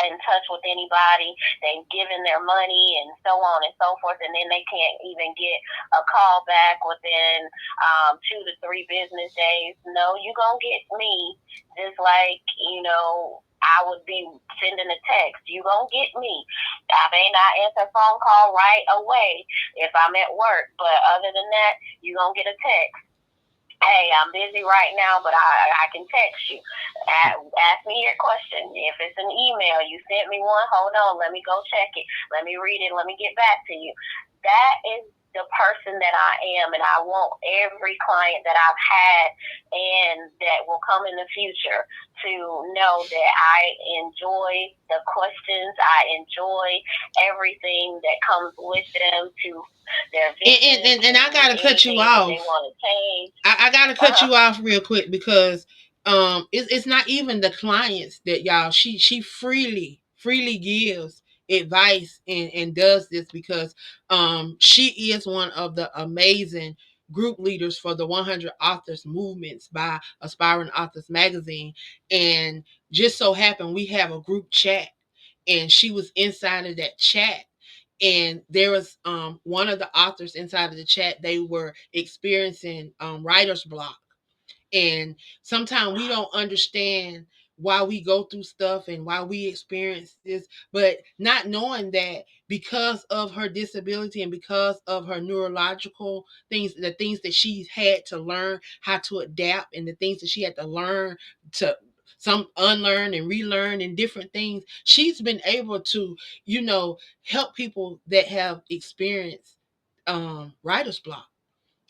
in touch with anybody. They've given their money and so on and so forth, and then they can't even get a call back within 2 to 3 business days. No, you gonna get me, just like I would be sending a text. You gonna get me. I may not answer a phone call right away if I'm at work, but other than that, you gonna get a text. Hey, I'm busy right now, but I can text you. Ask me your question. If it's an email, you sent me one, hold on, let me go check it. Let me read it. Let me get back to you. That is the person that I am, and I want every client that I've had and that will come in the future to know that I enjoy the questions. I enjoy everything that comes with them, to their and, vision, and to I gotta cut you anything that they off. want to change. I gotta cut Uh-huh. you off real quick because it's not even the clients that y'all, she freely gives advice and does this because she is one of the amazing group leaders for the 100 authors movements by Aspiring Authors magazine. And just so happened we have a group chat, and she was inside of that chat, and there was one of the authors inside of the chat. They were experiencing writer's block, and sometimes we don't understand why we go through stuff and why we experience this, but not knowing that because of her disability and because of her neurological things, the things that she's had to learn how to adapt, and the things that she had to learn to some unlearn and relearn and different things, she's been able to help people that have experienced writer's block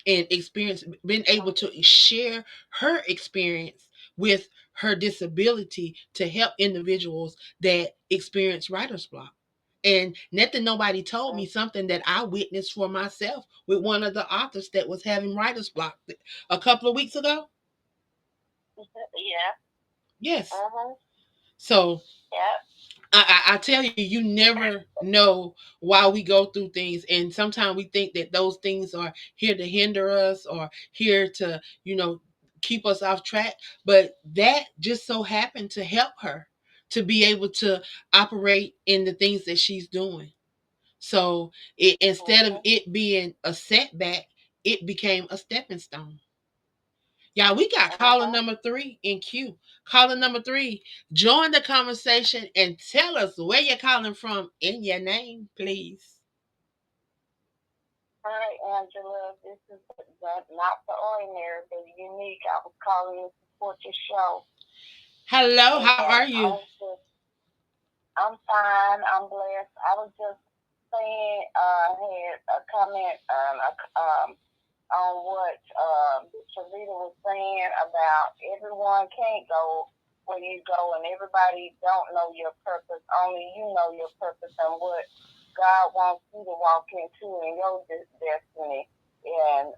and experience, been able to share her experience with her disability to help individuals that experience writer's block. And nothing, nobody told me something that I witnessed for myself with one of the authors that was having writer's block a couple of weeks ago. Yeah. Yes. Mhm. So Yeah. I tell you, you never know why we go through things, and sometimes we think that those things are here to hinder us or here to, keep us off track. But that just so happened to help her to be able to operate in the things that she's doing. So instead of Mhm. it being a setback, it became a stepping stone. Yeah, we got caller Mhm. number 3 in queue. Caller number 3, join the conversation and tell us where you're calling from in your name, please. Hi, Angela. This is not the ordinary, but unique. I was calling to support your show, Hello, how and are you? I'm fine. I'm blessed. I was just saying, had a comment on what Triveda was saying about everyone can't go where you go, and everybody don't know your purpose. Only you know your purpose and what God wants you to walk into in your destiny. And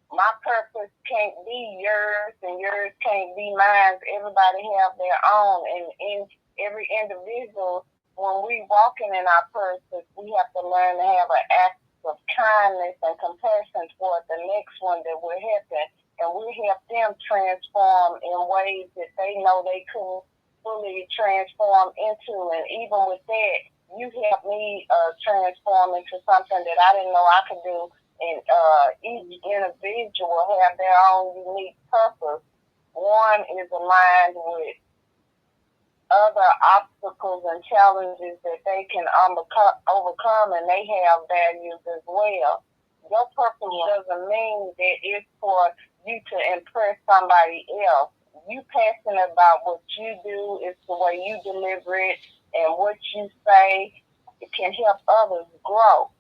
my purpose can't be yours, and yours can't be mine. Everybody have their own, and in every individual, when we walking in our purpose, we have to learn to have an act of kindness and compassion toward the next one that we're helping, and we help them transform in ways that they know they couldn't fully transform into. And even with that, you helped me transform into something that I didn't know I could do. And each individual have their own unique purpose. One is aligned with other obstacles and challenges that they can overcome, and they have values as well. Your purpose doesn't mean that it's for you to impress somebody else. You passionate about what you do, it's the way you deliver it, and what you say, it can help others grow.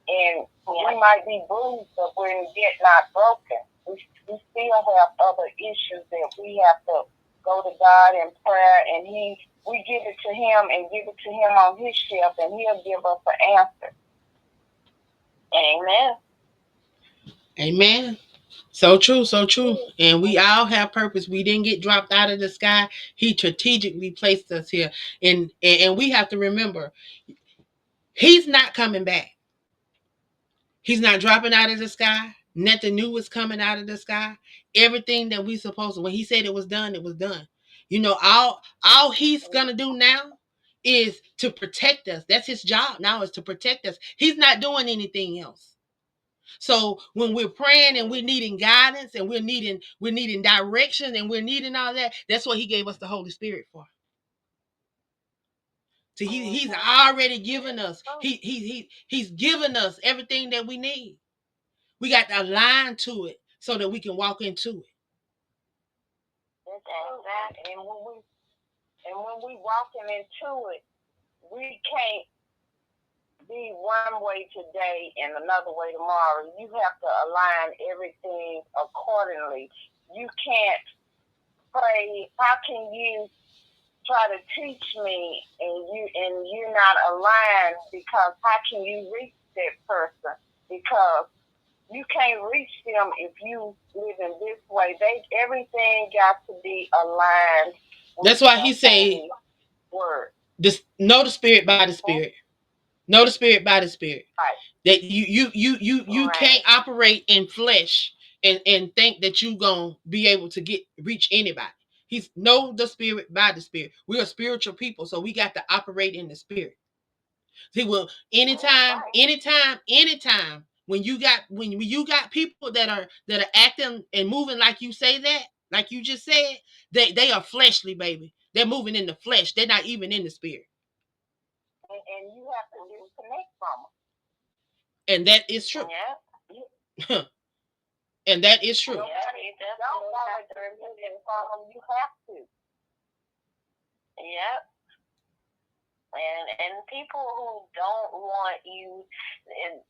And we might be bruised, but we're yet not broken. We still have other issues that we have to go to God in prayer, and we give it to Him and give it to Him on His shelf, and He'll give us an answer. Amen. Amen. So true, so true. And we all have purpose. We didn't get dropped out of the sky. He strategically placed us here. And we have to remember, He's not coming back. He's not dropping out of the sky. Nothing new is coming out of the sky. Everything that we supposed to, when He said it was done, it was done. You know, all He's gonna do now is to protect us. That's His job now, is to protect us. He's not doing anything else. So when we're praying and we're needing guidance and we're needing direction and we're needing all that, that's what He gave us the Holy Spirit for. So He's already given us. He's given us everything that we need. We got to align to it so that we can walk into it. Exactly. And when we walking into it, we can't be one way today and another way tomorrow. You have to align everything accordingly. You can't pray. How can you try to teach me and you're not aligned? Because how can you reach that person? Because you can't reach them if you live in this way. Everything got to be aligned. That's why He say, word. Know the Spirit by the Spirit. Know the Spirit by the Spirit. Right. That you can't operate in flesh and think that you gonna be able to reach anybody. He's know the Spirit by the Spirit. We are spiritual people, so we got to operate in the Spirit. He will anytime when you got people that are acting and moving like you say that, like you just said, they are fleshly, baby. They're moving in the flesh. They're not even in the Spirit. And you have to disconnect from them. And that is true. Yeah. And that is true. You have to. Yep. And people who don't want you, and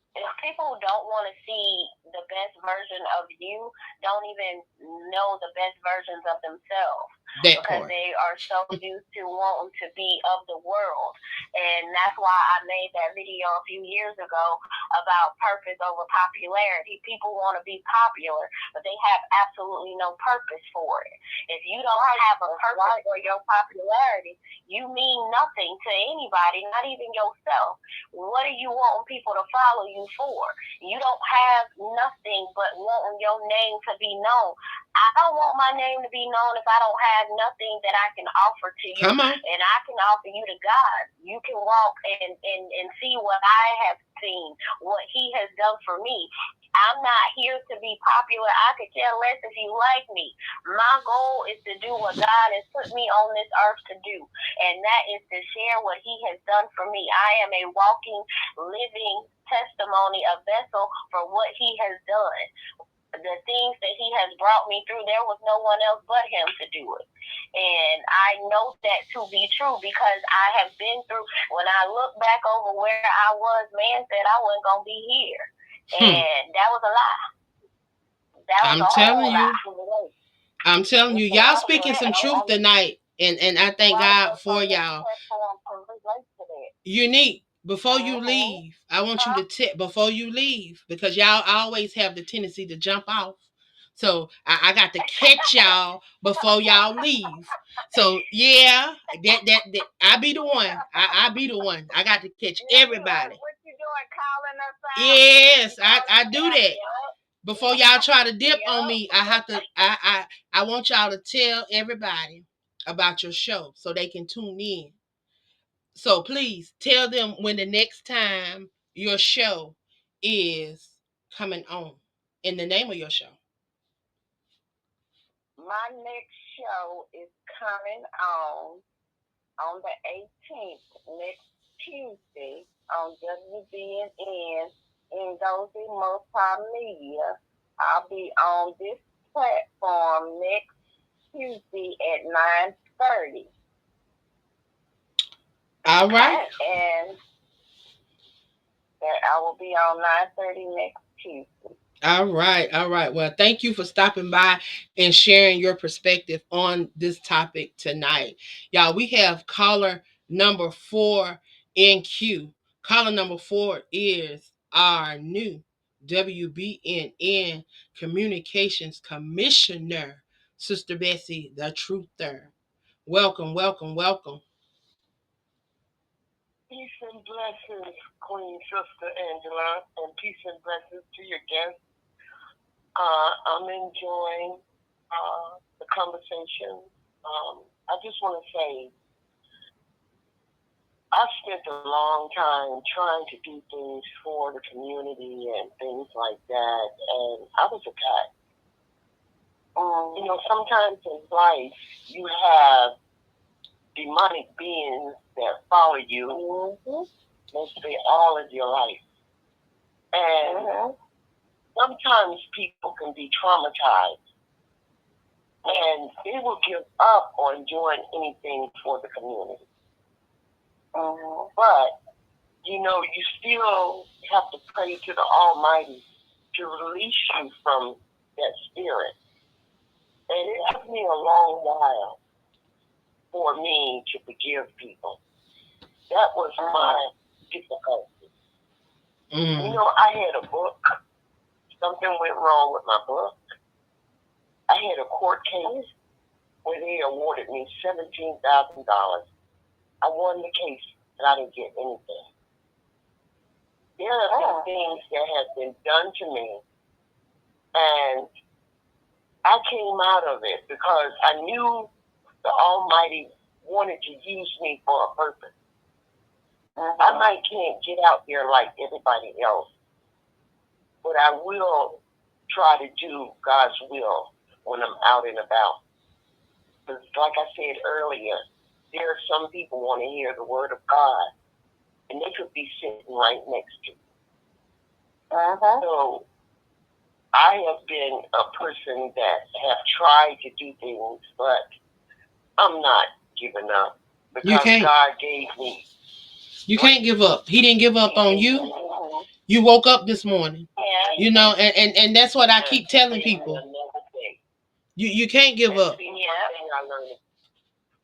people who don't want to see the best version of you, don't even know the best versions of themselves. Because they are so used to wanting to be of the world. And that's why I made that video a few years ago about purpose over popularity. People want to be popular, but they have absolutely no purpose for it. If you don't have a purpose for your popularity, you mean nothing to anybody, not even yourself. What are you wanting people to follow you for? You don't have nothing but wanting your name to be known. I don't want my name to be known if I don't have nothing that I can offer to you. Come on. And I can offer you to God. You can walk and see what I have seen, what He has done for me. I'm not here to be popular. I could care less if you like me. My goal is to do what God has put me on this earth to do. And that is to share what He has done for me. I am a walking, living testimony, a vessel for what He has done. The things that He has brought me through, there was no one else but Him to do it. And I know that to be true because I have been through, when I look back over where I was, man said I wasn't going to be here. And that was a lie. I'm telling you, y'all speaking some truth tonight. And I thank God for y'all. Unique. before you leave, I want you to before you leave, because y'all always have the tendency to jump off. So I got to catch y'all before y'all leave. So yeah, that I be the one. I be the one. I got to catch everybody. What you doing, calling us out? Yes, I do that. Before y'all try to dip on me, I have to. I want y'all to tell everybody about your show so they can tune in. So please tell them when the next time your show is coming on, in the name of your show. My next show is coming on the 18th, next Tuesday, on WBNN in Dozy Multimedia. I'll be on this platform next Tuesday at 9:30. All right. And I will be on 9:30 next Tuesday. All right. All right. Well, thank you for stopping by and sharing your perspective on this topic tonight. Y'all, we have caller number 4 in queue. Caller number 4 is our new WBNN Communications Commissioner, Sister Bessie, the Truther. Welcome, welcome, welcome. Peace and blessings, Queen Sister Angela, and peace and blessings to your guests. I'm enjoying the conversation. I just want to say, I spent a long time trying to do things for the community and things like that, and I was attacked. Sometimes in life, you have demonic beings that follow you, mostly all of your life. And sometimes people can be traumatized and they will give up on doing anything for the community. But, you still have to pray to the Almighty to release you from that spirit. And it took me a long while for me to forgive people. That was my difficulty. I had a book. Something went wrong with my book. I had a court case where they awarded me $17,000. I won the case, but I didn't get anything. There have been things that have been done to me, and I came out of it because I knew the Almighty wanted to use me for a purpose. I might can't get out there like everybody else, but I will try to do God's will when I'm out and about. Because like I said earlier, there are some people want to hear the word of God, and they could be sitting right next to you. So I have been a person that have tried to do things, but I'm not giving up because God gave me. You can't give up. He didn't give up on you. You woke up this morning. And that's what I keep telling people. You can't give up.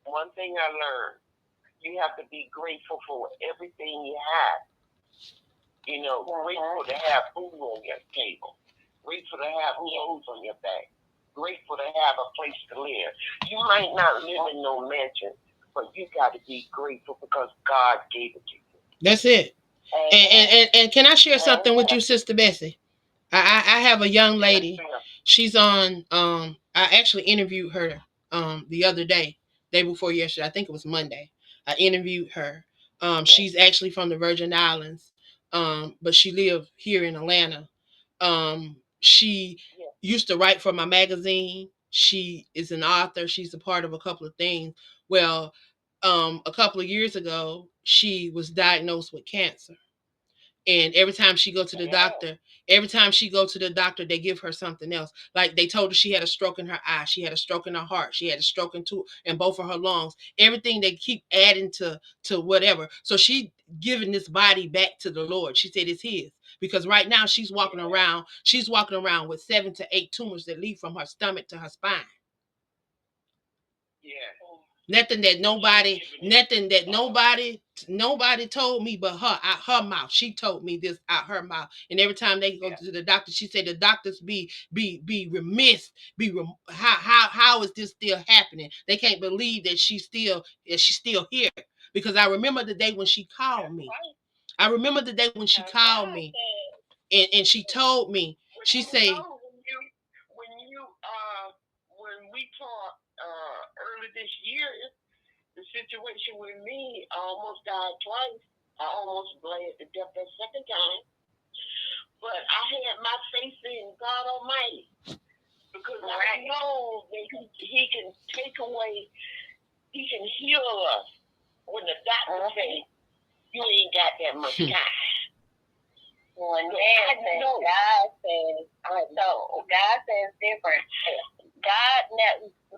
One thing I learned, you have to be grateful for everything you have. Grateful to have food on your table. Grateful to have clothes on your back. Grateful to have a place to live. You might not live in no mansion, but you got to be grateful because God gave it to you. That's it. And can I share something with you, Sister Bessie? I have a young lady. She's on. I actually interviewed her the other day before yesterday. I think it was Monday. I interviewed her. She's actually from the Virgin Islands, but she lived here in Atlanta. She used to write for my magazine. She is an author. She's a part of a couple of things. Well, a couple of years ago, she was diagnosed with cancer. And every time she go to the doctor, they give her something else. Like they told her she had a stroke in her eye, she had a stroke in her heart, she had a stroke in both of her lungs. Everything they keep adding to whatever. So she giving this body back to the Lord. She said it's his. Because right now she's walking around with 7 to 8 tumors that lead from her stomach to her spine. Yeah. Nothing that nobody told me but her out her mouth. She told me this out her mouth. And every time they go to the doctor, she said the doctors be remiss, how is this still happening? They can't believe that she's still here. Because I remember the day when she called me. I remember the day when she called me, and she told me, she said, when we talked early this year, the situation with me, I almost died twice. I almost bled to death that second time. But I had my faith in God Almighty. Because I know that he can take away, he can heal us. When the doctor says, you ain't got that much time. When man says, God says, so God says different.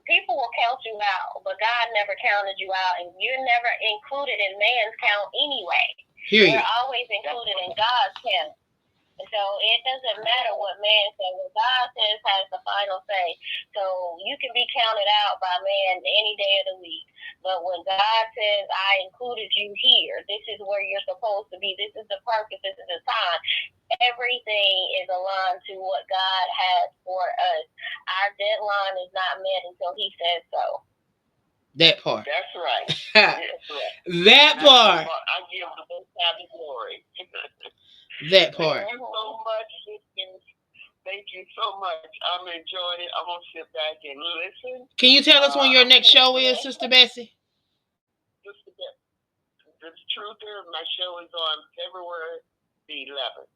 People will count you out, but God never counted you out, and you're never included in man's count anyway. You're always included in God's count. So it doesn't matter what man says. What God says has the final say. So you can be counted out by man any day of the week. But when God says, I included you here, this is where you're supposed to be, this is the purpose, this is the time, everything is aligned to what God has for us. Our deadline is not met until he says so. That part. That's right. That's right. That part. I give the most time the glory. That part. Thank you so much, sisters. Thank you so much. I'm enjoying it. I'm going to sit back and listen. Can you tell us when your next show is, Sister Bessie? Sister Bessie, the truth is, my show is on February the 11th.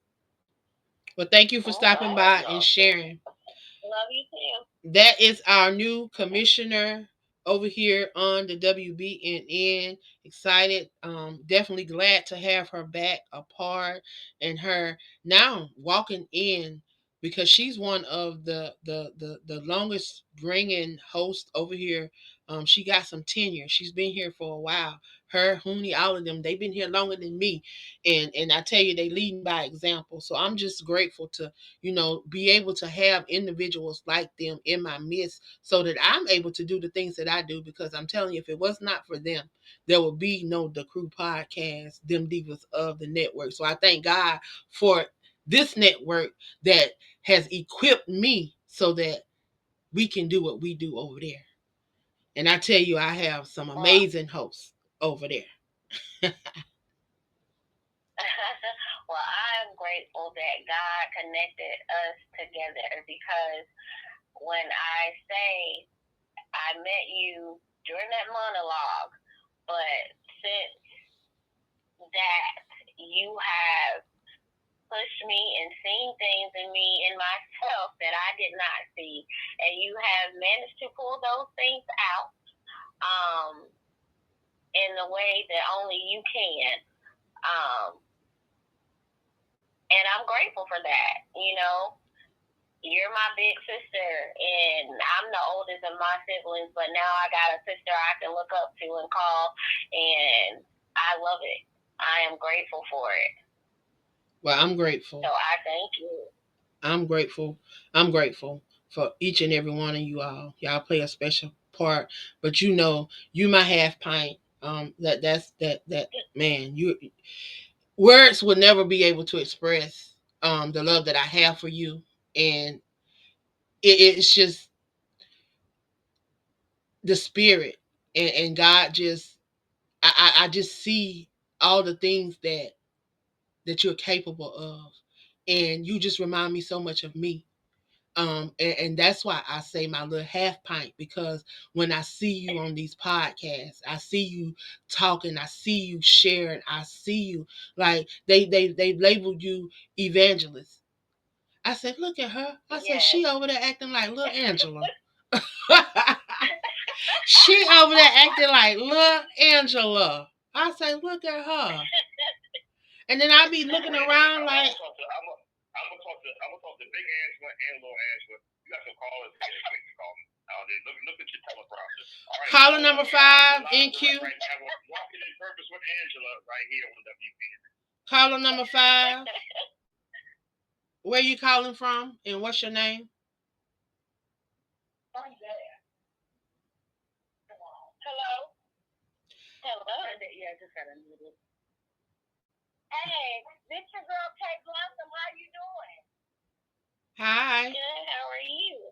Well, thank you for stopping by and sharing. Love you too. That is our new commissioner over here on the WBNN. Excited, definitely glad to have her back a part, and her now walking in, because she's one of the longest bringing hosts over here. She got some tenure. She's been here for a while. Her, Hooney, all of them, they've been here longer than me, and I tell you, they leading by example. So I'm just grateful to be able to have individuals like them in my midst, so that I'm able to do the things that I do. Because I'm telling you, if it was not for them, there would be no The Crew podcast, them divas of the network. So I thank God for this network that has equipped me so that we can do what we do over there. And I tell you, I have some amazing hosts over there. Well, I am grateful that God connected us together, because when I say I met you during that monologue, but since that, you have pushed me and seen things in me, in myself, that I did not see, and you have managed to pull those things out in the way that only you can. And I'm grateful for that. You're my big sister, and I'm the oldest of my siblings, but now I got a sister I can look up to and call, and I love it. I am grateful for it. Well, I'm grateful. So I thank you. I'm grateful. I'm grateful for each and every one of you all. Y'all play a special part, but you my half pint. That man, words will never be able to express the love that I have for you, and it's just the spirit, and God just I just see all the things that you're capable of, and you just remind me so much of me. And that's why I say my little half pint, because when I see you on these podcasts, I see you talking, I see you sharing, I see you, like they labeled you evangelist. I said, look at her. I said, she over there acting like little Angela. She over there acting like little Angela. I say, look at her. And then I be looking around like, I'm gonna talk to Big Angela and Little Angela. You got some callers. I need to call them. Look at your teleprompter. All right. Caller number 5 in queue. Right now, Walking in Purpose with Angela right here on WBN. Caller number 5. Where you calling from, and what's your name? Hello? Hello? Yeah, I just got unmuted. Hey, this your girl Kay Blossom. How you doing? Hi. Good. How are you?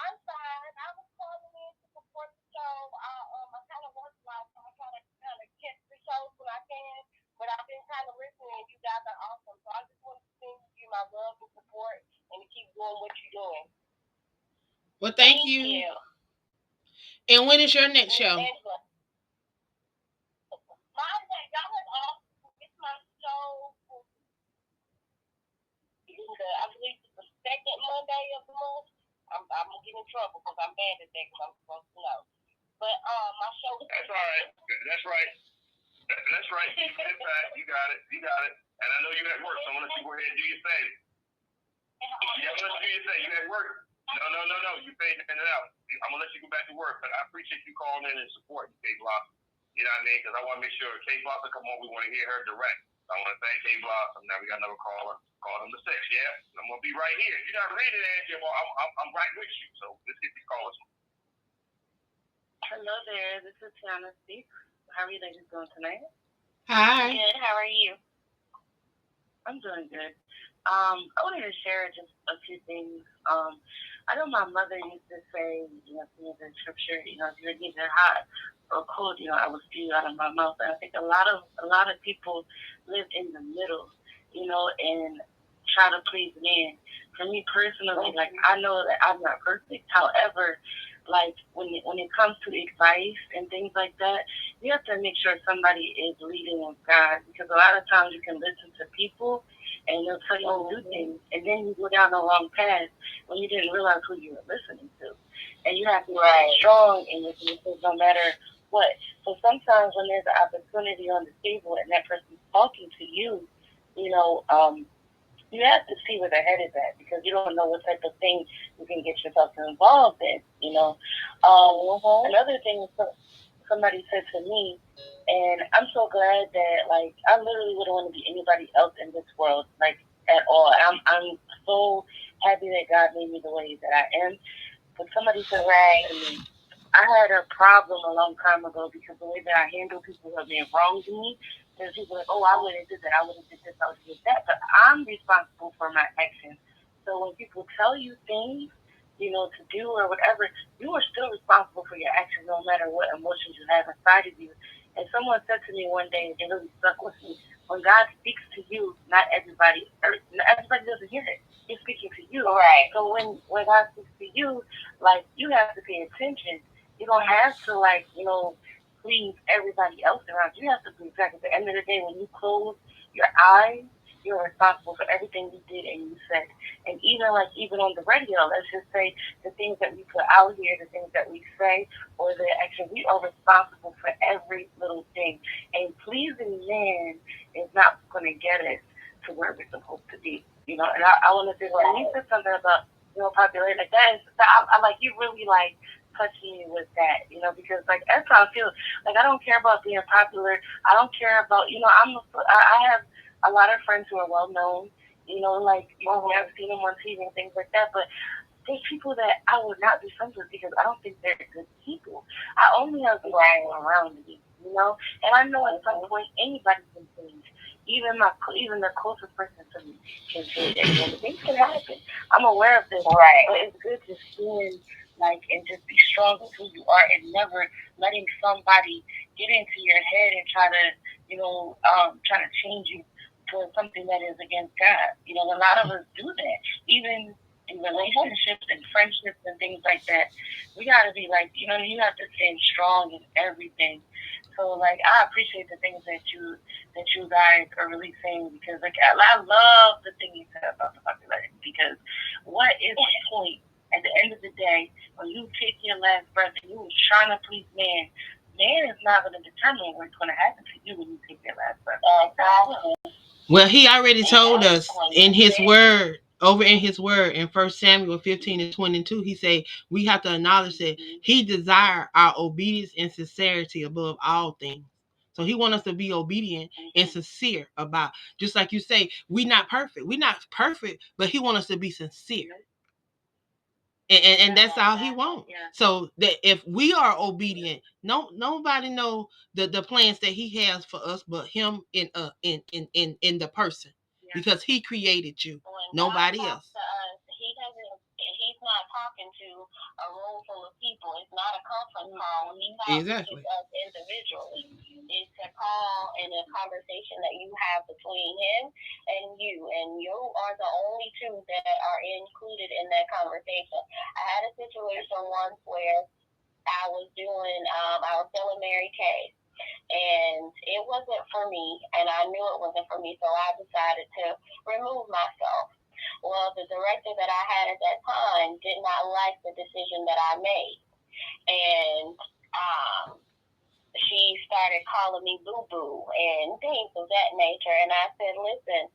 I'm fine. I was calling in to support the show. I kind of work a lot, so I kind of catch the shows when I can. But I've been kind of listening. You guys are awesome. So I just want to send you my love and support and to keep doing what you're doing. Well, thank you. And when is your next show? Angela. My next, y'all is awesome. It's my show. I believe it's the second Monday of the month. I'm gonna get in trouble because I'm bad at that because I'm supposed to know. But my show. That's all right. That's right. That's right. You sit back. You got it. You got it. And I know you at work, so I'm gonna let you go ahead and do your thing. Yeah, I'm gonna let you do your thing. You at work? No. You fading it out. I'm gonna let you go back to work, but I appreciate you calling in and supporting Kay Blossom. You know what I mean? Because I want to make sure Kay Blossom come on. We want to hear her direct. I want to thank Kay Blossom. Now we got another caller. Call number 6. Yeah, I'm gonna be right here. You're not reading it, Angie. Well, I'm right with you. So let's get these callers. Hello there. This is Tiana Speaks. How are you ladies doing tonight? Hi. Good. How are you? I'm doing good. I wanted to share just a few things. I know my mother used to say, things in scripture, if you're either hot or cold, I will spew out of my mouth. And I think a lot of people live in the middle, and try to please men. For me personally, like I know that I'm not perfect. However, like when it comes to advice and things like that, you have to make sure somebody is leading with God, because a lot of times you can listen to people and they'll tell you to do things, and then you go down the wrong path when you didn't realize who you were listening to. And you have to be strong in your decisions no matter what. So sometimes when there's an opportunity on the table and that person's talking to you, you have to see where their head is at, because you don't know what type of thing you can get yourself involved in. Another thing somebody said to me, and I'm so glad that, like, I literally wouldn't want to be anybody else in this world, like, at all. I'm so happy that God made me the way that I am. But somebody said to me, I had a problem a long time ago because the way that I handle people who have been wrong to me, there's people like, oh, I wouldn't do that, I wouldn't do this, I would do that. But I'm responsible for my actions. So when people tell you things, to do or whatever, you are still responsible for your actions no matter what emotions you have inside of you. And someone said to me one day, and it really stuck with me, when God speaks to you, not everybody doesn't hear it. He's speaking to you. Right. So when God speaks to you, like, you have to pay attention. You don't have to, like, please everybody else around you. You have to please God. At the end of the day, when you close your eyes, you're responsible for everything you did and you said. And even on the radio, let's just say the things that we put out here, the things that we say, or the action, we are responsible for every little thing. And pleasing man is not going to get us to where we're supposed to be. And I want to say, when you said something about popularity, like that, I like, you really like touching me with that, because like that's how I feel. Like, I don't care about being popular. I don't care about, I have a lot of friends who are well known, like I've seen them on TV and things like that, but there's people that I would not be friends with because I don't think they're good people. I only have good people around me. And I know at some point anybody can change. Even the closest person to me can change, and things can happen. I'm aware of this, but it's good to stand and just be strong with who you are, and never letting somebody get into your head and try to change you for something that is against God. A lot of us do that, even in relationships and friendships and things like that. We gotta be like, you have to stand strong in everything. So like, I appreciate the things that you guys are really saying, because like I love the thing you said about the popularity, because what is the point at the end of the day when you take your last breath and you are trying to please man? Man is not going to determine what's going to happen to you when you take your last breath. Well, he already told us in his word, over in his word in 1 Samuel 15:22, he said we have to acknowledge that he desires our obedience and sincerity above all things. So he wants us to be obedient and sincere about, just like you say, we're not perfect. We're not perfect, but he wants us to be sincere. And that's all he wants. Yeah. So that if we are obedient, nobody know the plans that he has for us, but him in the person, yeah. Because he created you, when nobody God else. To us, he doesn't. He's not talking to a room full of people. It's not a conference call. He talks exactly. to us individually. It's a call and a conversation that you have between him and you are the only two that are included in that conversation. I had a situation once where I was telling Mary Kay, and it wasn't for me, and I knew it wasn't for me, so I decided to remove myself. Well, the director that I had at that time did not like the decision that I made, and she started calling me boo-boo and things of that nature, and I said, listen,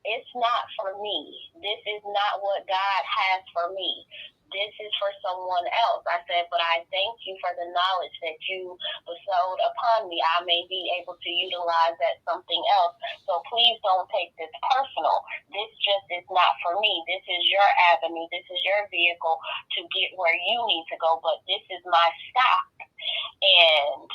it's not for me. This is not what God has for me. This is for someone else. I said, but I thank you for the knowledge that you bestowed upon me. I may be able to utilize that something else. So please don't take this personal. This just is not for me. This is your avenue. This is your vehicle to get where you need to go. But this is my stop. And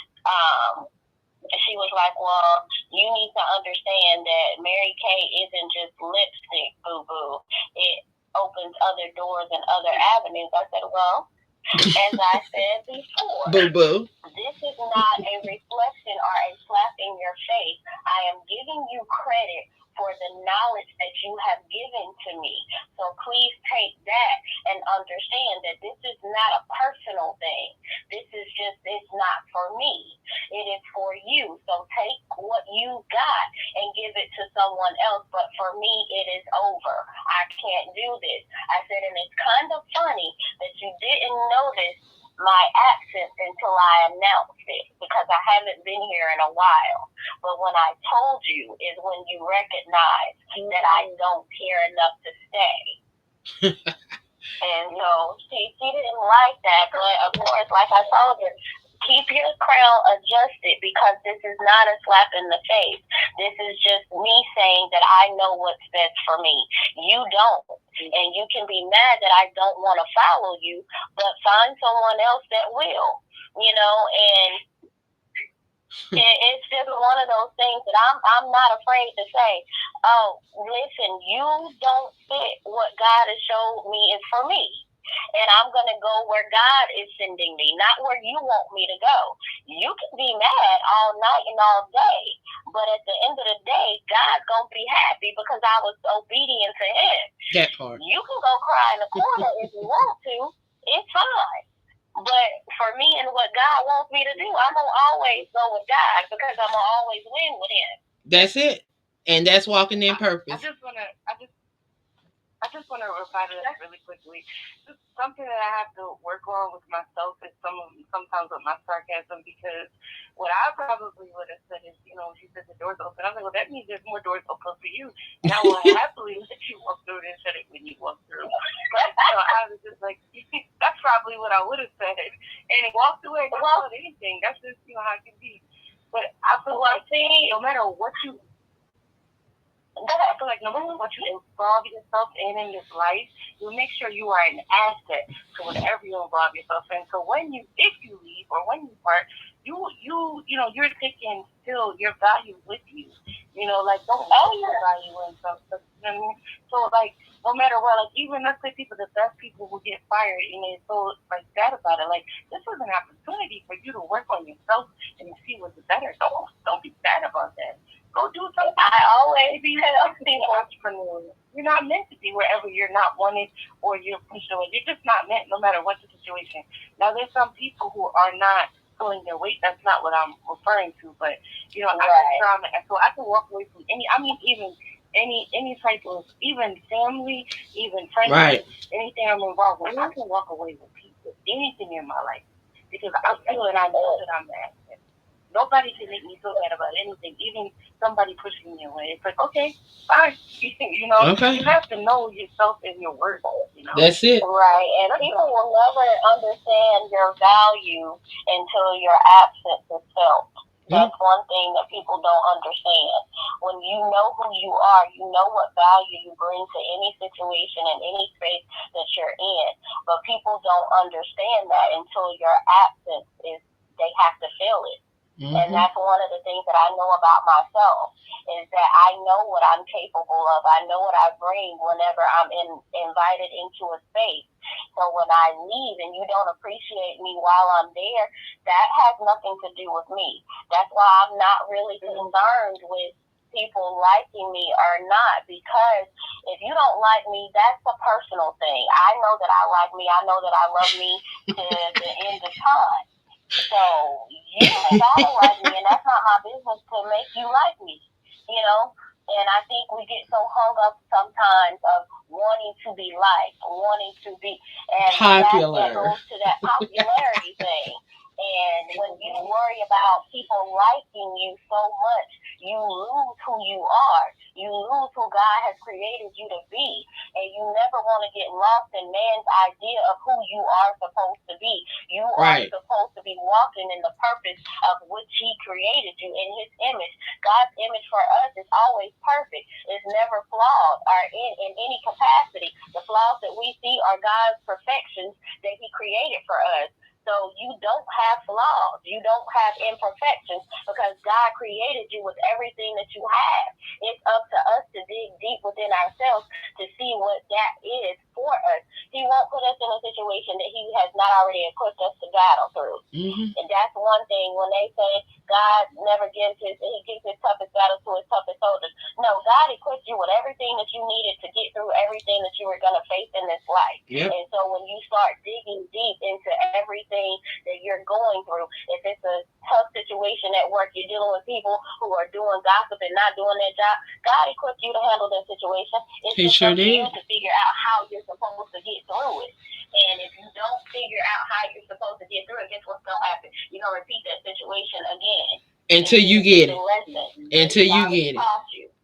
she was like, well, you need to understand that Mary Kay isn't just lipstick, boo-boo. It opens other doors and other avenues. I said, well, as I said before, boo-boo, this is not a reflection or a slap in your face. I am giving you credit for the knowledge that you have given to me. So please take that and understand that this is not a personal thing. This is just, it's not for me. It is for you. So take what you got and give it to someone else. But for me, it is over. I can't do this. I said, and it's kind of funny that you didn't notice my absence until I announced it, because I haven't been here in a while. But when I told you is when you recognize that I don't care enough to stay. And so she didn't like that. But of course, like I told her, keep your crown adjusted, because this is not a slap in the face. This is just me saying that I know what's best for me. You don't. And you can be mad that I don't want to follow you, but find someone else that will. And it's just one of those things that I'm not afraid to say, oh, listen, you don't fit what God has showed me is for me. And I'm going to go where God is sending me, not where you want me to go. You can be mad all night and all day, but at the end of the day, God's going to be happy because I was obedient to him. That part. You can go cry in the corner if you want to. It's fine. But for me and what God wants me to do, I'm going to always go with God, because I'm going to always win with him. That's it. And that's walking in purpose. I just want to reply to that really quickly. Just something that I have to work on with myself is sometimes with my sarcasm, because what I probably would have said is, she said the door's open. I was like, well, that means there's more doors open for you. And I will happily let you walk through it instead of when you walk through. But I was just like, that's probably what I would have said. And it walked away. That's not anything. That's just, how it can be. But I feel like no matter what you... I feel like no matter what you involve yourself in your life, you make sure you are an asset to whatever you involve yourself in. So if you leave or when you part, you're taking still your value with you. Don't owe your value in something. You know what I mean? So no matter what, even let's say the best people who get fired, and they're so sad about it. This was an opportunity for you to work on yourself and see what's better. Don't be sad about that. Go do something. I always be an entrepreneur. You're not meant to be wherever you're not wanted or you're pushed away. You're just not meant, no matter what the situation. Now, there's some people who are not pulling their weight. That's not what I'm referring to. But right. So I can walk away from even any type of, even family, even friends, right. Anything I'm involved with. I can walk away with people, anything in my life, because I feel and I know that I'm an asset. Nobody can make me feel bad about anything, even somebody pushing me away. It's like, okay, fine. Okay. You have to know yourself and your worth. That's it. Right, and people will never understand your value until your absence is felt. That's one thing that people don't understand. When you know who you are, you know what value you bring to any situation and any space that you're in. But people don't understand that until your absence is, they have to feel it. And that's one of the things that I know about myself, is that I know what I'm capable of. I know what I bring whenever I'm invited into a space. So when I leave and you don't appreciate me while I'm there, that has nothing to do with me. That's why I'm not really concerned with people liking me or not, because if you don't like me, that's a personal thing. I know that I like me. I know that I love me to the end of time. So you ain't gotta like me, and that's not my business to make you like me, you know? And I think we get so hung up sometimes of wanting to be liked, wanting to be, and popular. That goes to that popularity thing. And when you worry about people liking you so much, you lose who you are. You lose who God has created you to be. And you never want to get lost in man's idea of who you are supposed to be. You are supposed to be walking in the purpose of which he created you, in his image. God's image for us is always perfect. It's never flawed or in any capacity. The flaws that we see are God's perfections that he created for us. So you don't have flaws. You don't have imperfections, because God created you with everything that you have. It's up to us to dig deep within ourselves to see what that is for us. He won't put us in a situation that he has not already equipped us to battle through. And that's one thing when they say God never gives he gives his toughest battles to his toughest soldiers. No, God equipped you with everything that you needed to get through everything that you were going to face in this life. And so when you start digging deep into everything that you're going through, if it's a tough situation at work, you're dealing with people who are doing gossip and not doing their job, God equipped you to handle that situation. It's just up to you to figure out how you're supposed to get through it. And if you don't figure out how you're supposed to get through it, guess what's going to happen? You're going to repeat that situation again. Until you get it. Until you get it.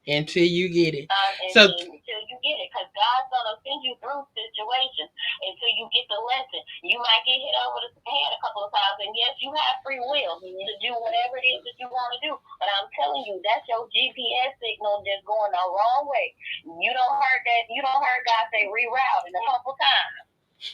Until you get it. So until you get it, because God's gonna send you through situations until you get the lesson. You might get hit over the head a couple of times, and yes, you have free will to do whatever it is that you want to do. But I'm telling you, that's your GPS signal just going the wrong way. You don't heard that. You don't heard God say reroute a couple times.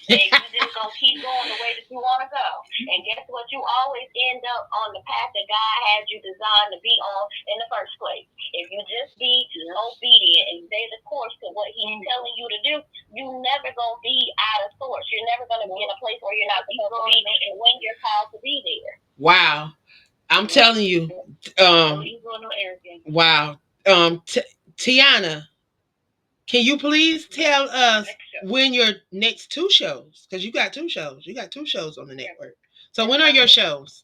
And you just gonna keep going the way that you want to go. And guess what? You always end up on the path that God has you designed to be on in the first place. If you just be obedient and stay the course to what he's telling you to do, you never gonna be out of source. You're never gonna be in a place where you're not supposed to be and when you're called to be there. Wow. I'm telling you. Wow. Tiana, can you please tell us when your next two shows? Because you got two shows. You got two shows on the network. So when are your shows?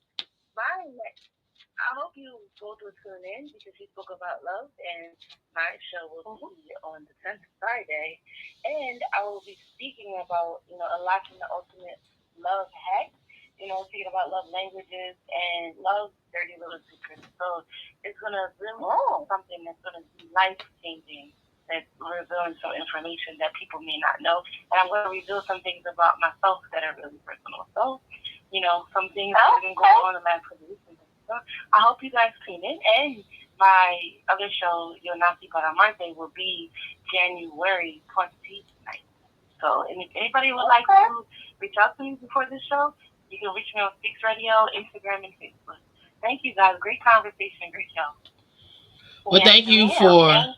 Mine next. I hope you go to tune in, because we spoke about love, and my show will be on the 10th Friday, and I will be speaking about unlocking the ultimate love hack. Speaking about love languages and love dirty little secrets. So it's gonna really be something that's gonna be life changing. That's revealing some information that people may not know, and I'm gonna reveal some things about myself that are really personal. So some things that have been going on in my position. So I hope you guys tune in. And my other show, Yo Nazi para Marte, will be January 29th. So if anybody would like to reach out to me before this show, you can reach me on Fix Radio, Instagram, and Facebook. Thank you, guys. Great conversation. Great show. Well, thank you for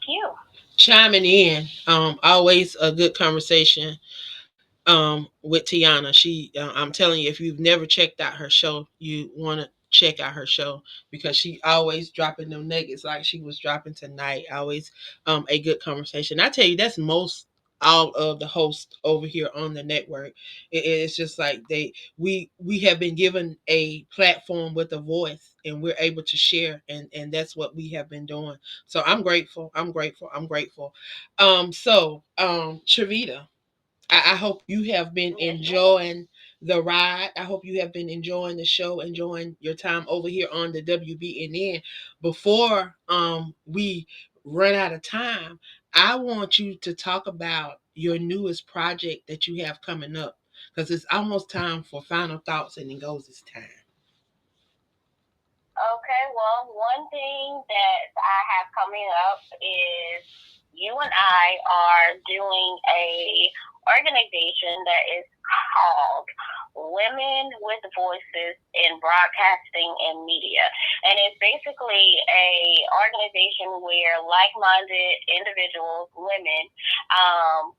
chiming in. Always a good conversation. With Tiana. I'm telling you, if you've never checked out her show, you want to check out her show, because she always dropping them nuggets like she was dropping tonight. Always a good conversation. I tell you, that's most all of the hosts over here on the network. It's just like we have been given a platform with a voice, and we're able to share, and that's what we have been doing. So I'm grateful. I'm grateful. I'm grateful. Triveda, I hope you have been enjoying the ride. I hope you have been enjoying the show, enjoying your time over here on the WBNN. Before we run out of time, I want you to talk about your newest project that you have coming up, because it's almost time for final thoughts, and it goes this time. Okay, well, one thing that I have coming up is you and I are doing a organization that is called Women with Voices in Broadcasting and Media. And it's basically a organization where like-minded individuals, women,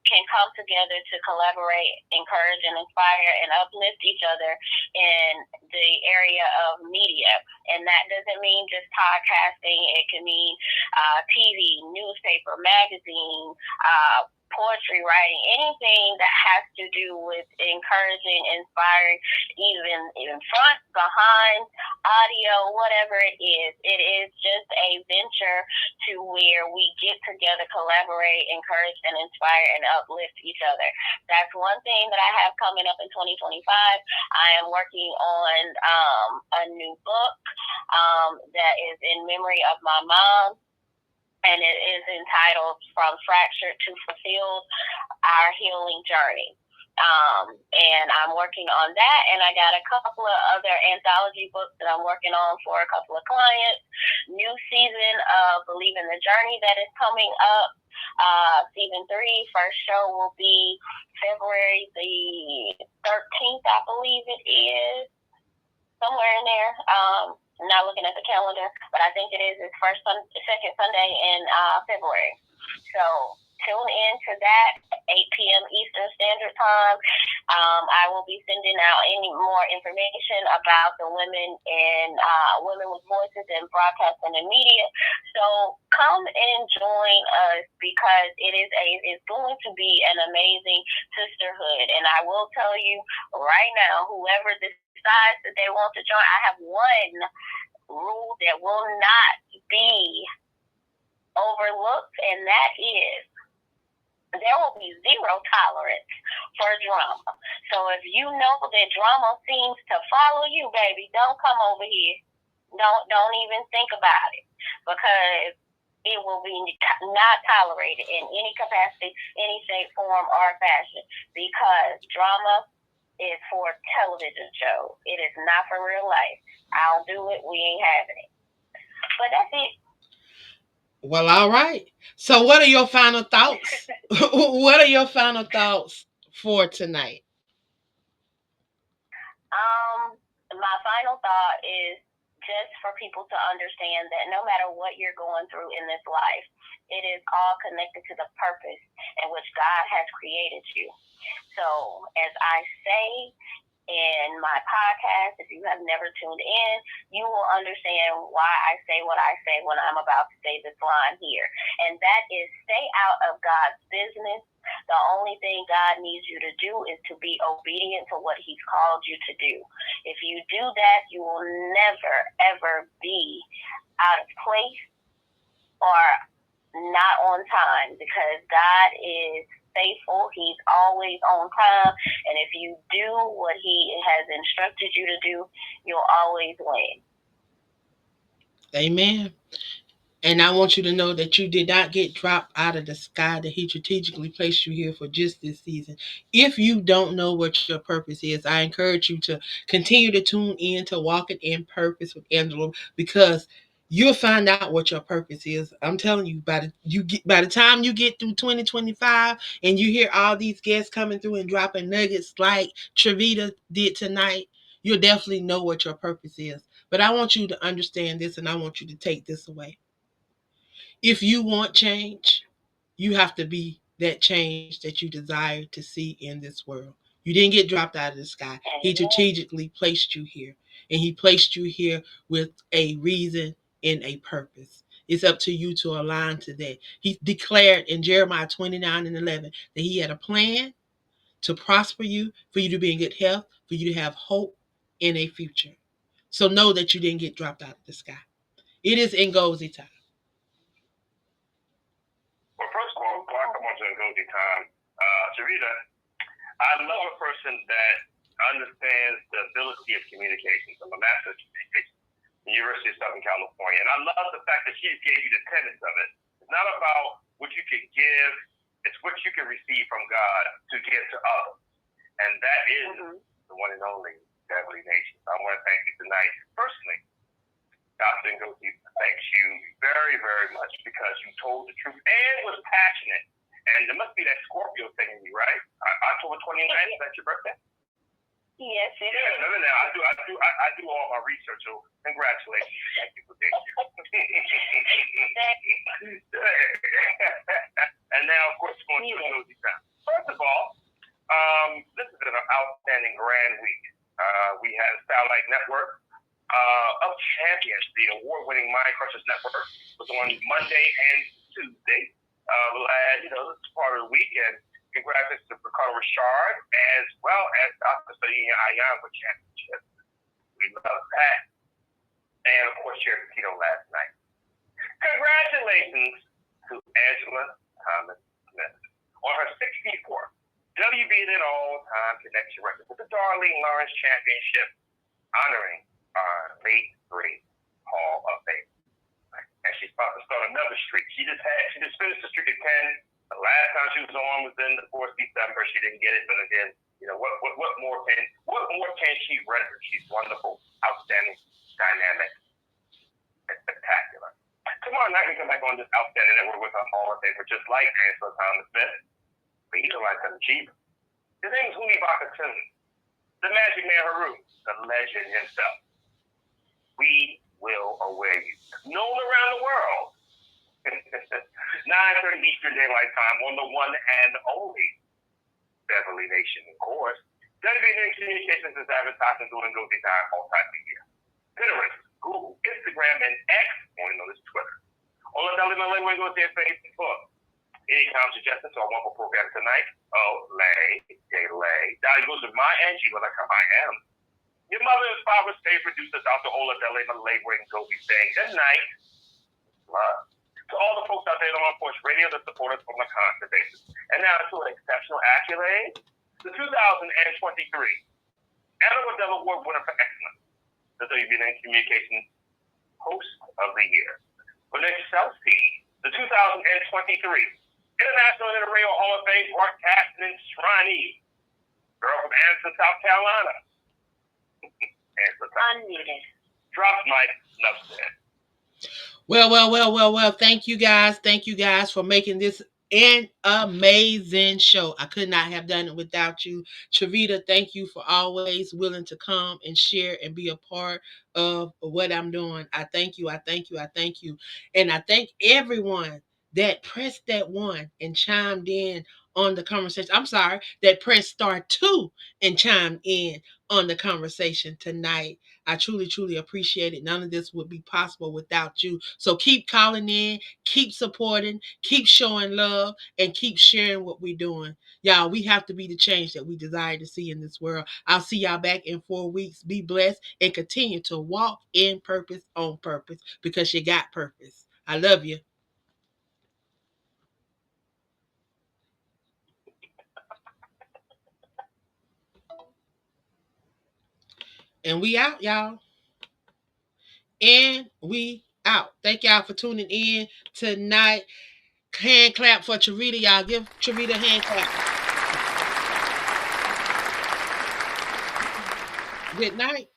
can come together to collaborate, encourage, and inspire and uplift each other in the area of media. And that doesn't mean just podcasting. It can mean TV, newspaper, magazine, poetry writing, anything that has to do with encouraging, inspiring, even front, behind, audio, whatever it is. It is just a venture to where we get together, collaborate, encourage, and inspire and uplift each other. That's one thing that I have coming up in 2025. I am working on a new book that is in memory of my mom, and it is entitled From Fractured to Fulfilled, Our Healing Journey. And I'm working on that, and I got a couple of other anthology books that I'm working on for a couple of clients. New season of Believe in the Journey that is coming up. Season 3, first show will be February the 13th, I believe it is, somewhere in there. I'm not looking at the calendar, but I think it is its second Sunday in February. So tune in to that, 8 p.m. Eastern Standard Time. I will be sending out any more information about the women with voices in broadcasting and media. So come and join us because it's going to be an amazing sisterhood. And I will tell you right now, whoever decides that they want to join, I have one rule that will not be overlooked, and that is there will be zero tolerance for drama. So if you know that drama seems to follow you, baby, don't come over here. Don't even think about it, because it will be not tolerated in any capacity, any shape, form, or fashion, because drama is for television shows. It is not for real life. I'll do it. We ain't having it. But that's it. Well, all right. So, what are your final thoughts? What are your final thoughts for tonight? My final thought is just for people to understand that no matter what you're going through in this life, it is all connected to the purpose in which God has created you. So, as I say in my podcast, if you have never tuned in, you will understand why I say what I say when I'm about to say this line here. And that is, stay out of God's business. The only thing God needs you to do is to be obedient to what He's called you to do. If you do that, you will never, ever be out of place or not on time, because God is faithful. He's always on time. And if you do what He has instructed you to do, you'll always win. Amen. And I want you to know that you did not get dropped out of the sky, that He strategically placed you here for just this season. If you don't know what your purpose is, I encourage you to continue to tune in to Walking in Purpose with Angela, because you'll find out what your purpose is. I'm telling you, by the time you get through 2025 and you hear all these guests coming through and dropping nuggets like Triveda did tonight, you'll definitely know what your purpose is. But I want you to understand this, and I want you to take this away. If you want change, you have to be that change that you desire to see in this world. You didn't get dropped out of the sky. He strategically placed you here. And He placed you here with a reason and a purpose. It's up to you to align to that. He declared in Jeremiah 29:11 that He had a plan to prosper you, for you to be in good health, for you to have hope in a future. So know that you didn't get dropped out of the sky. It is Ngozi time. Well, first of all, before I come on to Ngozi time, Triveda, I love a person that understands the ability of communication. I'm a master of communication at the University of Southern California. And I love the fact that she gave you the tenets of it. It's not about what you can give, it's what you can receive from God to give to others. And that is the one and only Beverly Nation. So I want to thank you tonight personally Dr. Ngozi thanks you very, very much because you told the truth and was passionate. And there must be that Scorpio thing in you, right? October 29th, is that your birthday? Yes, it is. No. I do all my research, so congratulations. Thank you for being here. And now, of course, going to Ngozi time. First of all, this has been an outstanding grand week. We had Satellite Network of Champions, the award-winning Mind Crushers Network, was on Monday and Tuesday. This is part of the weekend. Congratulations to Ricardo Richard as well as Dr. Sadia Ayan for championship. We love that. And of course, Sheriff Tito last night. Congratulations to Angela Thomas Smith on her 64th WBNN All-Time Connection record with the Darlene Lawrence Championship, honoring our late great Hall of Fame. And she's about to start another streak. She just finished the streak at 10. The last time she was on was in the 4th December. She didn't get it, but again, what more can she render? She's wonderful, outstanding, dynamic, and spectacular. Tomorrow night we come back on this outstanding network with our Hall of Famer, just like Angela Thomas Smith, but he's a lifetime achiever. His name is Huni Bakatun, the Magic Man Haru, the legend himself. We will aware you. Known around the world. 9:30 Eastern Daylight Time on the one and only Beverly Nation, of course. WBNN Communications is advertising doing Ngozi time multimedia. Pinterest, Google, Instagram, and X, only known as Twitter. On the Deli Malay Ngozi at Facebook. Any kind of suggestions on one for program tonight? That goes to my Angie, like I am. Your mother and father's favorite producer, Dr. Ola Dele Malay Ngozi, saying good night. Love. To all the folks out there on Porch Radio that support us on a constant basis. And now to an exceptional accolade, the 2023 Animal Dell Award winner for excellence, the WBNN Communications Host of the Year. For next Chelsea, the 2023 International Interracial Hall of Fame broadcasting enshrinee, girl from Anderson, South Carolina. Unmuted. Drop mic, enough said. Well. Thank you guys for making this an amazing show. I could not have done it without you. Triveda, thank you for always willing to come and share and be a part of what I'm doing. I thank you. And I thank everyone that pressed that one and chimed in on the conversation. I'm sorry, that pressed star 2 and chimed in on the conversation tonight. I truly appreciate it. None of this would be possible without you. So keep calling in, keep supporting, keep showing love, and keep sharing what we're doing. Y'all, we have to be the change that we desire to see in this world. I'll see y'all back in 4 weeks. Be blessed and continue to walk in purpose on purpose because you got purpose. I love you. And we out, y'all. And we out. Thank y'all for tuning in tonight. Hand clap for Triveda. Y'all give Triveda a hand clap. Good night.